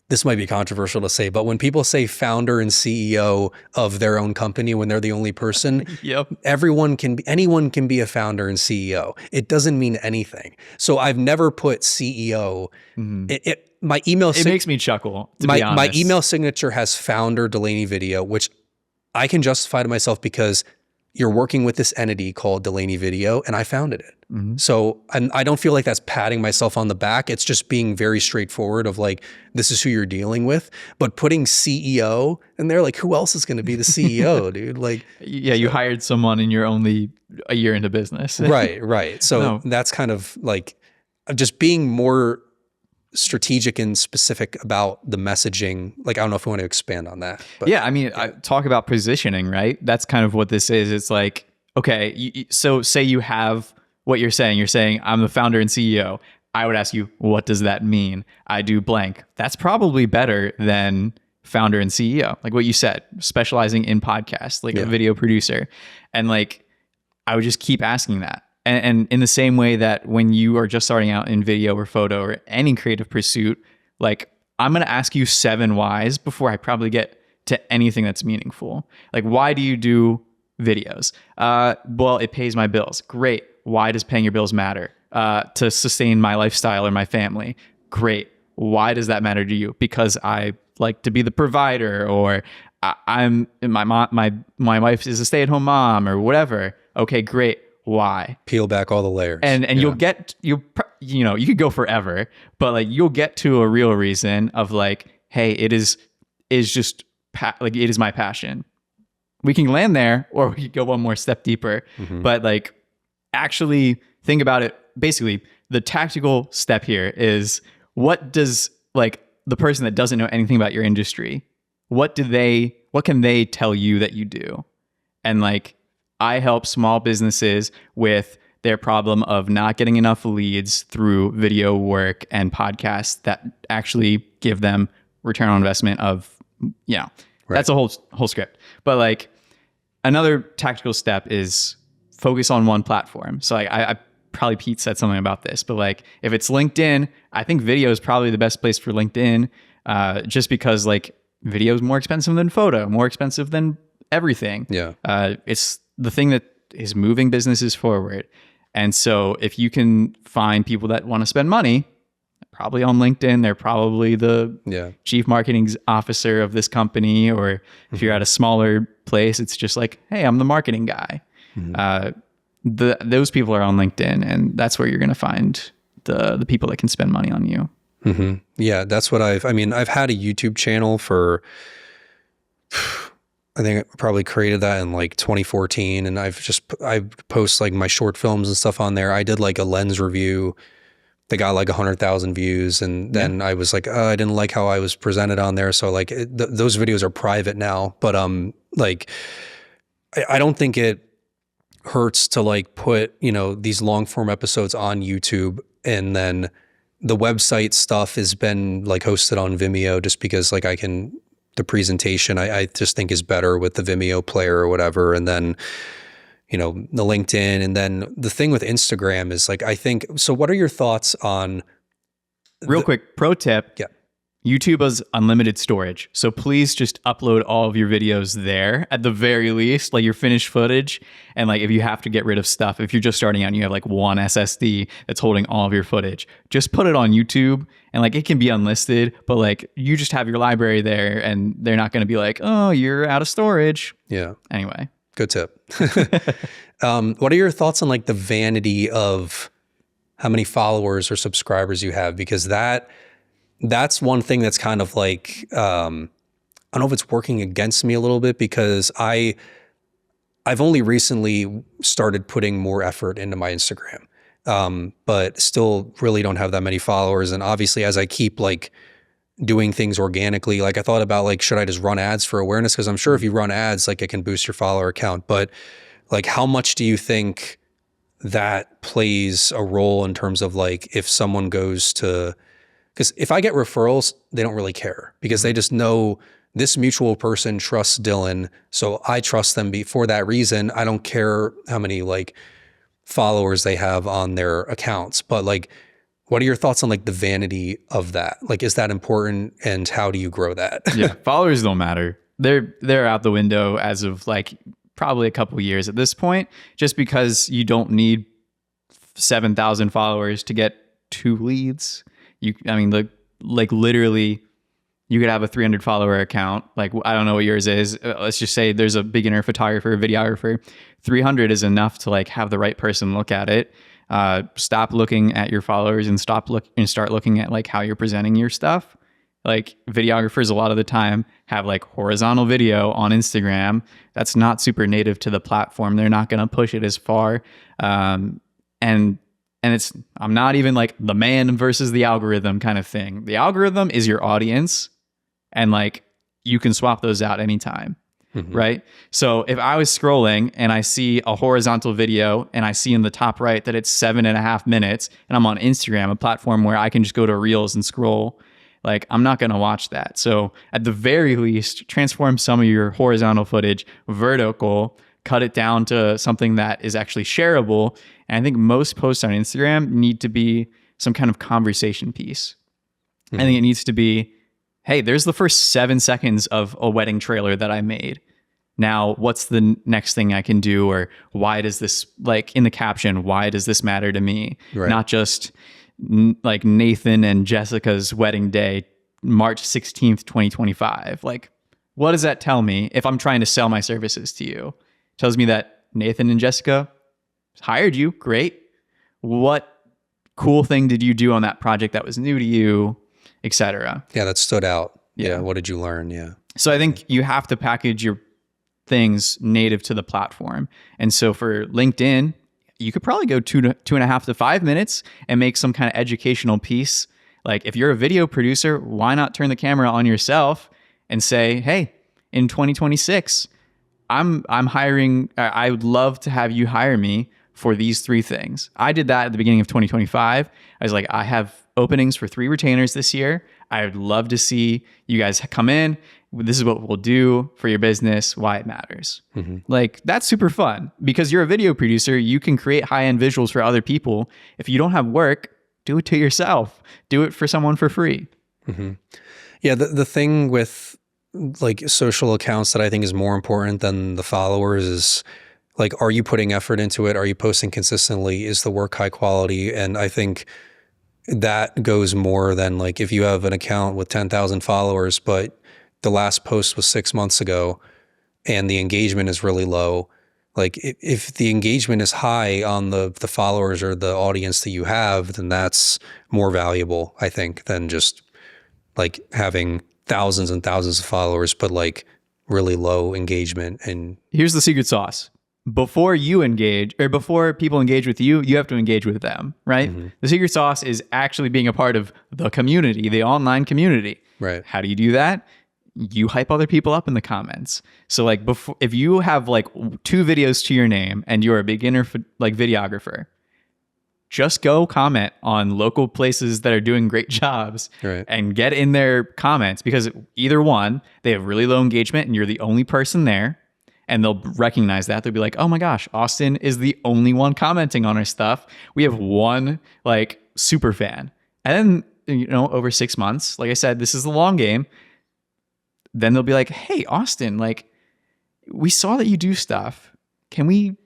this might be controversial to say, but when people say founder and CEO of their own company, when they're the only person, Yep. anyone can be a founder and CEO. It doesn't mean anything. So I've never put CEO. My email, It makes me chuckle, to be honest. my email signature has founder Delaney Video, which I can justify to myself because you're working with this entity called Delaney Video, and I founded it. So I don't feel like that's patting myself on the back. It's just being very straightforward of like, this is who you're dealing with. But putting CEO in there, like, who else is going to be the CEO, dude? Like, yeah, you hired someone and you're only a year into business. right. So that's kind of like just being more strategic and specific about the messaging. Like, I don't know if you want to expand on that. But yeah, I mean, I talk about positioning, right? That's kind of what this is. It's like, okay, so say you have what you're saying, I'm the founder and CEO. I would ask you, what does that mean? I do blank. That's probably better than founder and CEO. Like what you said, specializing in podcasts, like a video producer. And like, I would just keep asking that. And in the same way that when you are just starting out in video or photo or any creative pursuit, like I'm going to ask you 7 whys before I probably get to anything that's meaningful. Like, why do you do videos? Well, it pays my bills. Great. Why does paying your bills matter? To sustain my lifestyle or my family. Great. Why does that matter to you? Because I like to be the provider, or I'm my wife is a stay-at-home mom, or whatever. Okay, great. Why? Peel back all the layers. And you could go forever, but like you'll get to a real reason of like, hey, it is just like, it is my passion. We can land there, or we could go one more step deeper. But like, actually think about it. Basically, the tactical step here is, what does like the person that doesn't know anything about your industry, what can they tell you that you do? And like, I help small businesses with their problem of not getting enough leads through video work and podcasts that actually give them return on investment of, that's a whole script. But like, another tactical step is focus on one platform. So like, I probably Pete said something about this, but like if it's LinkedIn, I think video is probably the best place for LinkedIn, just because like video is more expensive than photo, more expensive than everything. Yeah. It's the thing that is moving businesses forward. And so if you can find people that want to spend money, probably on LinkedIn, they're probably the chief marketing officer of this company. Or if you're at a smaller place, it's just like, hey, I'm the marketing guy. Those people are on LinkedIn, and that's where you're going to find the people that can spend money on you. Yeah, that's what I've had a YouTube channel for, I think I probably created that in like 2014, and I post like my short films and stuff on there. I did like a lens review that got like 100,000 views, and then I was like, I didn't like how I was presented on there, so like those videos are private now. But like I don't think it hurts to like put these long form episodes on YouTube, and then the website stuff has been like hosted on Vimeo, just because like the presentation I just think is better with the Vimeo player or whatever. And then, the LinkedIn. And then the thing with Instagram is like, I think, so what are your thoughts on Real quick pro tip? Yeah. YouTube has unlimited storage. So please just upload all of your videos there at the very least, like your finished footage. And like if you have to get rid of stuff, if you're just starting out and you have like one SSD that's holding all of your footage, just put it on YouTube, and like it can be unlisted, but like you just have your library there and they're not going to be like, oh, you're out of storage. Yeah. Anyway. Good tip. What are your thoughts on like the vanity of how many followers or subscribers you have? Because that's one thing that's kind of like, I don't know if it's working against me a little bit, because I've only recently started putting more effort into my Instagram, but still really don't have that many followers. And obviously as I keep like doing things organically, like I thought about like, should I just run ads for awareness? Because I'm sure if you run ads, like it can boost your follower count. But like, how much do you think that plays a role in terms of like, if someone goes to, because if I get referrals, they don't really care, because they just know this mutual person trusts Dylan, so I trust them for that reason. I don't care how many like followers they have on their accounts. But like, what are your thoughts on like the vanity of that? Like, is that important, and how do you grow that? Yeah, followers don't matter. They're out the window as of like probably a couple years at this point, just because you don't need 7,000 followers to get 2 leads. Like literally, you could have a 300 follower account. Like, I don't know what yours is. Let's just say there's a beginner photographer, videographer. 300 is enough to like have the right person look at it. Stop looking at your followers and start looking at like how you're presenting your stuff. Like videographers a lot of the time have like horizontal video on Instagram. That's not super native to the platform. They're not going to push it as far. And it's, I'm not even like the man versus the algorithm kind of thing. The algorithm is your audience, and like you can swap those out anytime. Mm-hmm. Right? So if I was scrolling and I see a horizontal video and I see in the top right that it's 7.5 minutes, and I'm on Instagram, a platform where I can just go to Reels and scroll, like I'm not going to watch that. So at the very least, transform some of your horizontal footage vertical, cut it down to something that is actually shareable. And I think most posts on Instagram need to be some kind of conversation piece. Mm-hmm. I think it needs to be, hey, there's the first 7 seconds of a wedding trailer that I made. Now, what's the next thing I can do? Or why does this, like in the caption, why does this matter to me? Right. Not just like Nathan and Jessica's wedding day, March 16th, 2025. Like, what does that tell me if I'm trying to sell my services to you? It tells me that Nathan and Jessica hired you. Great. What cool thing did you do on that project that was new to you, etc.? Yeah, that stood out. Yeah. What did you learn? Yeah. So I think you have to package your things native to the platform. And so for LinkedIn, you could probably go 2.5 to 5 minutes and make some kind of educational piece. Like if you're a video producer, why not turn the camera on yourself and say, hey, in 2026, I'm hiring, I would love to have you hire me for these 3 things. I did that at the beginning of 2025. I was like, I have openings for 3 retainers this year. I would love to see you guys come in. This is what we'll do for your business, why it matters. Mm-hmm. Like that's super fun because you're a video producer. You can create high-end visuals for other people. If you don't have work, do it to yourself. Do it for someone for free. Mm-hmm. Yeah. The thing with like social accounts that I think is more important than the followers is like, are you putting effort into it? Are you posting consistently? Is the work high quality? And I think that goes more than like if you have an account with 10,000 followers, but the last post was 6 months ago and the engagement is really low. Like if the engagement is high on the followers or the audience that you have, then that's more valuable, I think, than just like having thousands and thousands of followers, but like really low engagement. And here's the secret sauce. Before you engage or before people engage with you, you have to engage with them, right? Mm-hmm. The secret sauce is actually being a part of the community, the online community. Right. How do you do that? You hype other people up in the comments. So like before, if you have like 2 videos to your name and you're a beginner like videographer, just go comment on local places that are doing great jobs and get in their comments, because either one, they have really low engagement and you're the only person there. And they'll recognize that. They'll be like, oh my gosh, Austin is the only one commenting on our stuff. We have one like super fan. And then over 6 months, like I said, this is the long game. Then they'll be like, hey, Austin, like we saw that you do stuff. Can we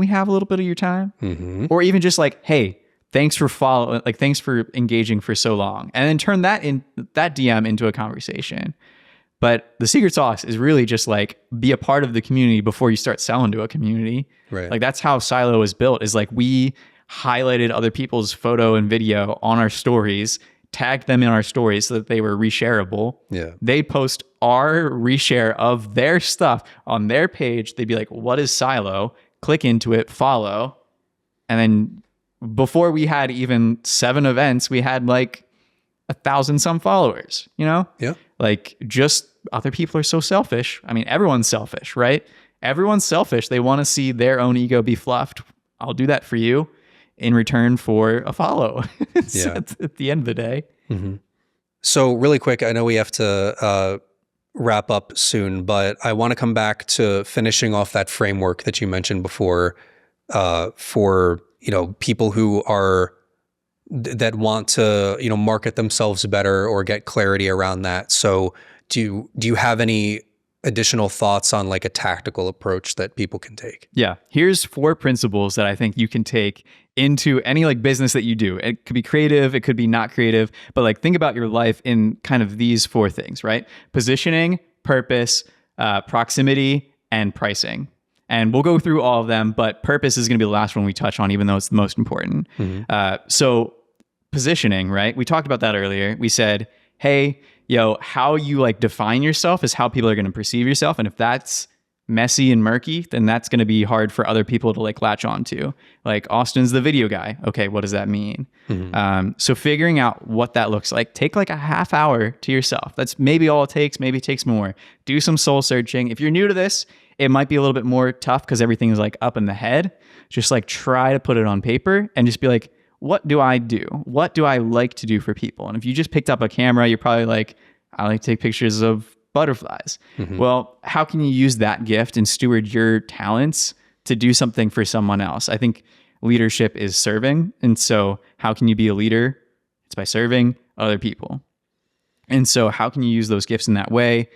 have a little bit of your time? Mm-hmm. Or even just like, hey, thanks for following, like thanks for engaging for so long. And then turn that DM into a conversation. But the secret sauce is really just like be a part of the community before you start selling to a community. Right. Like that's how Silo was built, is like we highlighted other people's photo and video on our stories, tagged them in our stories so that they were reshareable. Yeah. They post our reshare of their stuff on their page. They'd be like, what is Silo? Click into it, follow. And then before we had even 7 events, we had like 1,000 some followers, Yeah. Like just other people are so selfish. I mean, everyone's selfish, right? Everyone's selfish. They want to see their own ego be fluffed. I'll do that for you in return for a follow. At the end of the day. Mm-hmm. So really quick, I know we have to wrap up soon, but I want to come back to finishing off that framework that you mentioned before for, people who are that want to, market themselves better or get clarity around that. So do you have any additional thoughts on like a tactical approach that people can take? Yeah. Here's 4 principles that I think you can take into any like business that you do. It could be creative, it could be not creative, but like think about your life in kind of these 4 things, right? Positioning, purpose, proximity, and pricing. And we'll go through all of them, but purpose is going to be the last one we touch on, even though it's the most important. Mm-hmm. So positioning, right? We talked about that earlier. We said, hey, how you like define yourself is how people are going to perceive yourself. And if that's messy and murky, then that's going to be hard for other people to like latch on to. Like Austin's the video guy. Okay, what does that mean? Mm-hmm. So figuring out what that looks like, take like a half hour to yourself. That's maybe all it takes. Maybe it takes more. Do some soul searching. If you're new to this, it might be a little bit more tough because everything is like up in the head. Just like try to put it on paper and just be like, what do I do? What do I like to do for people? And if you just picked up a camera, you're probably like, I like to take pictures of butterflies. Mm-hmm. Well, how can you use that gift and steward your talents to do something for someone else? I think leadership is serving. And so how can you be a leader? It's by serving other people. And so how can you use those gifts in that way?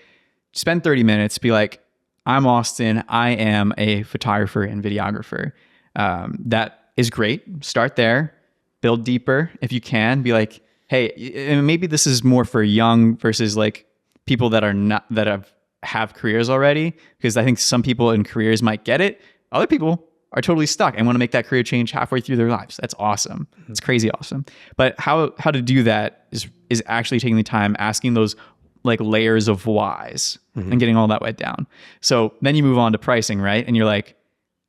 Spend 30 minutes, be like, I'm Austin. I am a photographer and videographer. That is great. Start there. Build deeper if you can. Be like, hey, and maybe this is more for young versus like people that are not, that have careers already, because I think some people in careers might get it. Other people are totally stuck and want to make that career change halfway through their lives. That's awesome. It's crazy awesome. But how to do that is actually taking the time, asking those like layers of whys and getting all that way down. So then you move on to pricing, right? And you're like,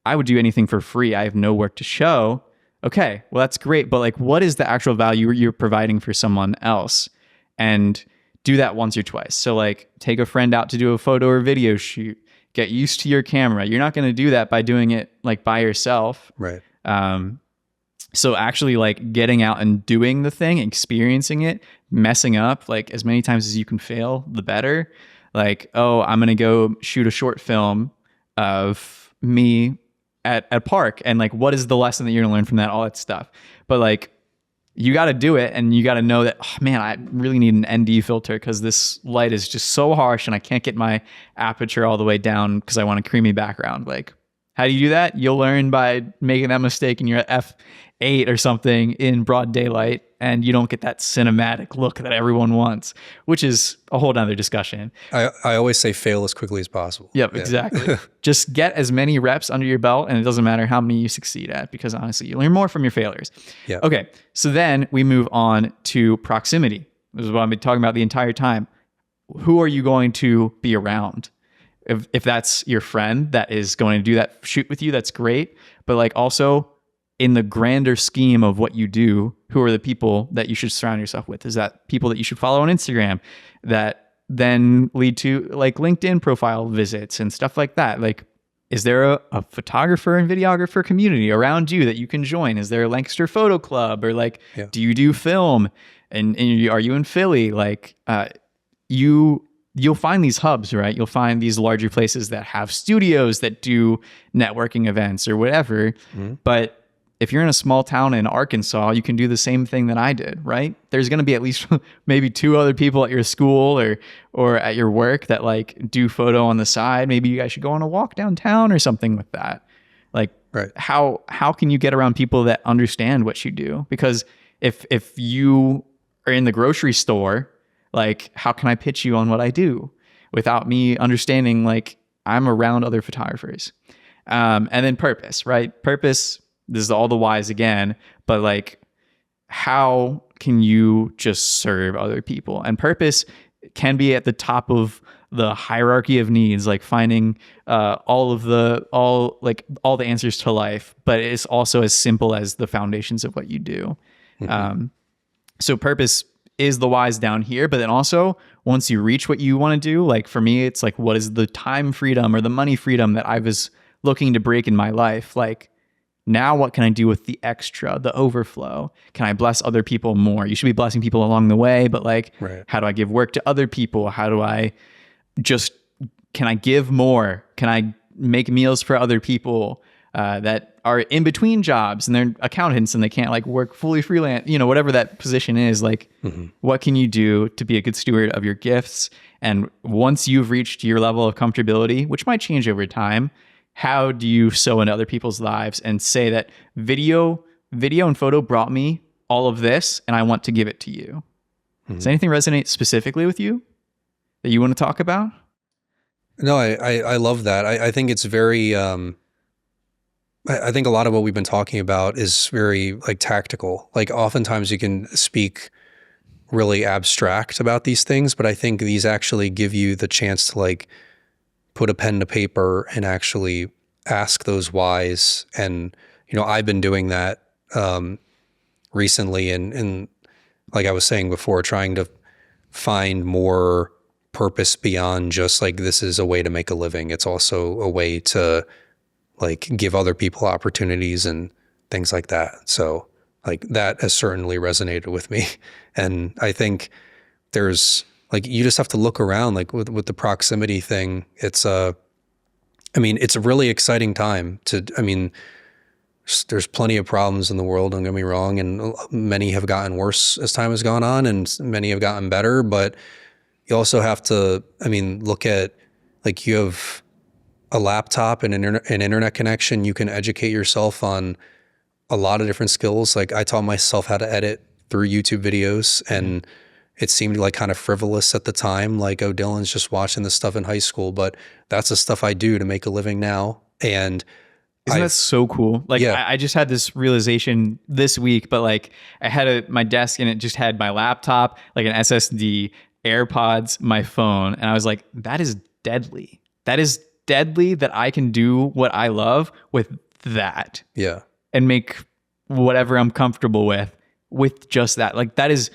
I would do anything for free. I have no work to show. Okay, well, that's great. But like, what is the actual value you're providing for someone else? And do that once or twice. So like take a friend out to do a photo or video shoot, get used to your camera. You're not going to do that by doing it like by yourself. Right. So actually like getting out and doing the thing, experiencing it, messing up like as many times as you can fail, the better. Like, oh, I'm going to go shoot a short film of me at a park. And like, what is the lesson that you're gonna learn from that? All that stuff. But like, you got to do it. And you got to know that, oh man, I really need an ND filter because this light is just so harsh and I can't get my aperture all the way down because I want a creamy background. Like, how do you do that? You'll learn by making that mistake and you're at f8 or something in broad daylight and you don't get that cinematic look that everyone wants, which is a whole nother discussion. I always say fail as quickly as possible. Yep, exactly. Just get as many reps under your belt and it doesn't matter how many you succeed at because honestly, you learn more from your failures. Yeah. Okay, so then we move on to proximity. This is what I've been talking about the entire time. Who are you going to be around? If that's your friend that is going to do that shoot with you, that's great. But like also in the grander scheme of what you do, who are the people that you should surround yourself with? Is that people that you should follow on Instagram that then lead to like LinkedIn profile visits and stuff like that? Like, is there a photographer and videographer community around you that you can join? Is there a Lancaster Photo Club or like, do you do film? And are you in Philly? Like, you'll find these hubs, right? You'll find these larger places that have studios that do networking events or whatever. But if you're in a small town in Arkansas, you can do the same thing that I did, right? There's going to be at least maybe 2 other people at your school or at your work that like do photo on the side. Maybe you guys should go on a walk downtown or something with that. Like, Right. how can you get around people that understand what you do? Because if you are in the grocery store, like, how can I pitch you on what I do without me understanding, like, I'm around other photographers? And then purpose, right? Purpose, this is all the whys again, but like, how can you just serve other people? And purpose can be at the top of the hierarchy of needs, like finding all the answers to life, but it's also as simple as the foundations of what you do. So purpose is the whys down here, but then also once you reach what you want to do, like for me, it's like, what is the time freedom or the money freedom that I was looking to break in my life? Like, now what can I do with the extra, the overflow? Can I bless other people more? You should be blessing people along the way, but like, Right. how do I give work to other people? How do I can I give more? Can I make meals for other people that are in between jobs and they're accountants and they can't like work fully freelance, whatever that position is, like, what can you do to be a good steward of your gifts? And once you've reached your level of comfortability, which might change over time, how do you sow into other people's lives and say that video and photo brought me all of this and I want to give it to you? Does anything resonate specifically with you that you want to talk about? No, I love that. I think it's very, I think a lot of what we've been talking about is very like tactical. Like oftentimes you can speak really abstract about these things, but I think these actually give you the chance to like put a pen to paper and actually ask those whys. And, I've been doing that recently and like I was saying before, trying to find more purpose beyond just like, this is a way to make a living. It's also a way to like give other people opportunities and things like that. So like that has certainly resonated with me. And I think there's like, you just have to look around, like with the proximity thing. It's it's a really exciting time there's plenty of problems in the world, don't get me wrong. And many have gotten worse as time has gone on and many have gotten better, but you also have to, look at like you have a laptop and an internet connection. You can educate yourself on a lot of different skills. Like I taught myself how to edit through YouTube videos and it seemed like kind of frivolous at the time. Like, oh, Dylan's just watching this stuff in high school, but that's the stuff I do to make a living now. And isn't that so cool? Like, yeah. I just had this realization this week, but like I had my desk and it just had my laptop, like an SSD, AirPods, my phone. And I was like, that is deadly. That is deadly that I can do what I love with that. Yeah. And make whatever I'm comfortable with just that. Like that is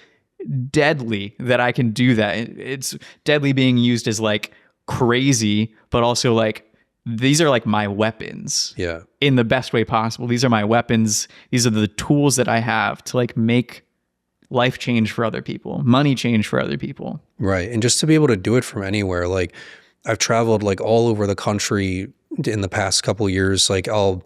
deadly that I can do that. It's deadly being used as like crazy, but also like, these are like my weapons. Yeah. In the best way possible. These are my weapons. These are the tools that I have to like make life change for other people, money change for other people. Right. And just to be able to do it from anywhere. Like I've traveled like all over the country in the past couple of years. Like I'm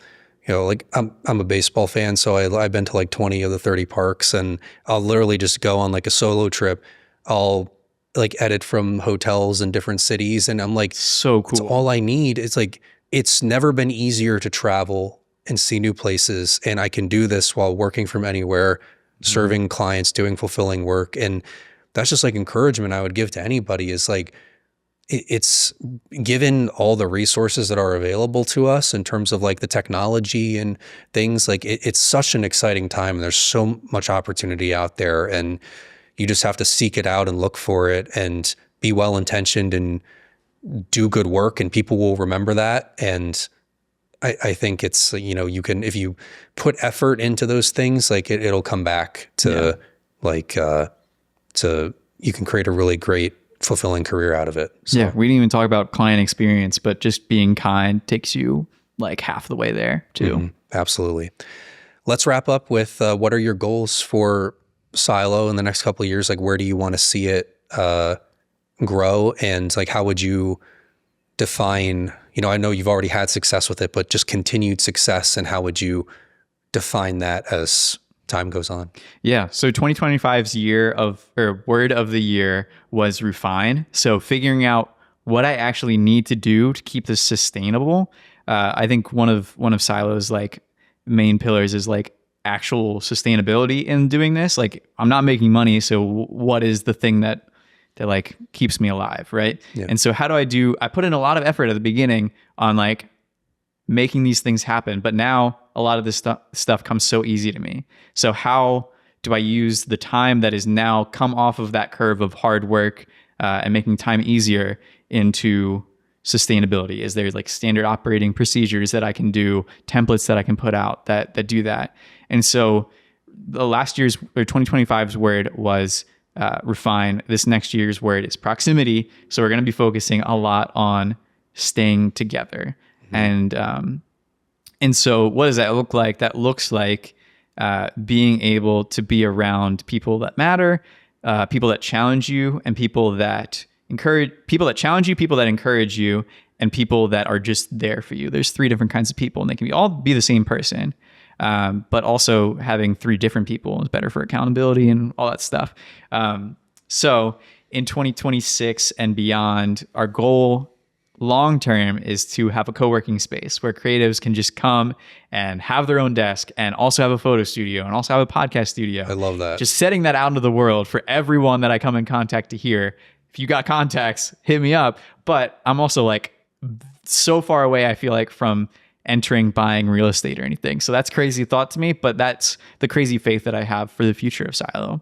a baseball fan. So I've been to like 20 of the 30 parks and I'll literally just go on like a solo trip. I'll like edit from hotels in different cities. And I'm like, so cool. It's all I need. It's like, it's never been easier to travel and see new places. And I can do this while working from anywhere, serving clients, doing fulfilling work. And that's just like encouragement I would give to anybody is like, it's given all the resources that are available to us in terms of like the technology and things like it's such an exciting time. And there's so much opportunity out there and you just have to seek it out and look for it and be well-intentioned and do good work and people will remember that. And I think it's, you can, if you put effort into those things, like it'll come back to you can create a really great fulfilling career out of it. So. Yeah. We didn't even talk about client experience, but just being kind takes you like half the way there too. Mm-hmm. Absolutely. Let's wrap up with what are your goals for Silo in the next couple of years? Like, where do you want to see it grow? And like, how would you define, I know you've already had success with it, but just continued success and how would you define that as time goes on? Yeah. So 2025's word of the year was refine. So figuring out what I actually need to do to keep this sustainable. I think one of Silo's like main pillars is like actual sustainability in doing this. Like I'm not making money. So what is the thing that like keeps me alive? Right. Yeah. And so I put in a lot of effort at the beginning on like making these things happen. But now a lot of this stuff comes so easy to me. So how do I use the time that is now come off of that curve of hard work and making time easier into sustainability? Is there like standard operating procedures that I can do, templates that I can put out that do that? And so the last year's or 2025's word was refine. This next year's word is proximity. So we're going to be focusing a lot on staying together. And so what does that look like? That looks like being able to be around people that matter, people that challenge you, and people that challenge you, people that encourage you, and people that are just there for you. There's 3 different kinds of people, and they can all be the same person. But also having 3 different people is better for accountability and all that stuff. So in 2026 and beyond, our goal long-term is to have a co-working space where creatives can just come and have their own desk and also have a photo studio and also have a podcast studio. I love that. Just setting that out into the world for everyone that I come in contact to hear. If you got contacts, hit me up. But I'm also like so far away, I feel like, from buying real estate or anything. So that's crazy thought to me, but that's the crazy faith that I have for the future of Silo.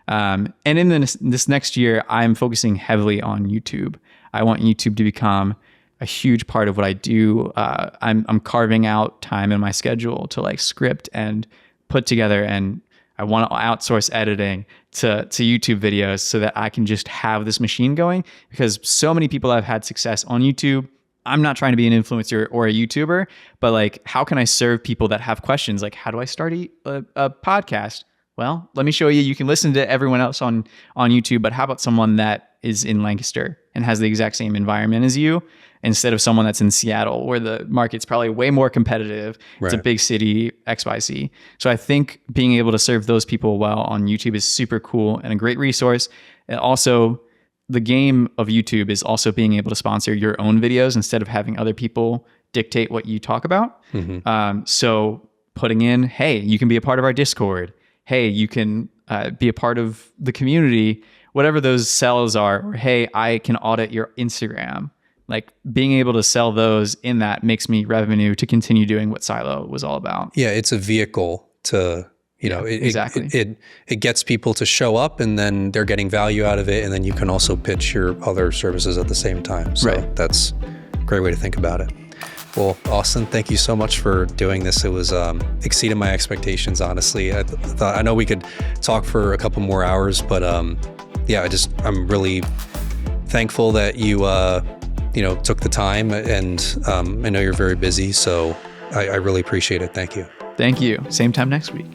And in this next year, I'm focusing heavily on YouTube. I want YouTube to become a huge part of what I do. I'm carving out time in my schedule to like script and put together, and I want to outsource editing to YouTube videos so that I can just have this machine going, because so many people have had success on YouTube. I'm not trying to be an influencer or a YouTuber, but like, how can I serve people that have questions? Like, how do I start a podcast? Well, let me show you. You can listen to everyone else on YouTube, but how about someone that is in Lancaster and has the exact same environment as you, instead of someone that's in Seattle, where the market's probably way more competitive. Right. It's a big city, XYZ. So I think being able to serve those people well on YouTube is super cool and a great resource. And also, the game of YouTube is also being able to sponsor your own videos instead of having other people dictate what you talk about. Mm-hmm. So putting in, hey, you can be a part of our Discord. Hey, you can be a part of the community, whatever those sells are. Or, hey, I can audit your Instagram. Like, being able to sell those in that makes me revenue to continue doing what Silo was all about. Yeah, it's a vehicle to, exactly. It gets people to show up, and then they're getting value out of it, and then you can also pitch your other services at the same time. So That's a great way to think about it. Well, Austin, thank you so much for doing this. It was exceeded my expectations, honestly. I know we could talk for a couple more hours, but I'm really thankful that you took the time, and I know you're very busy, so I really appreciate it. Thank you. Thank you. Same time next week.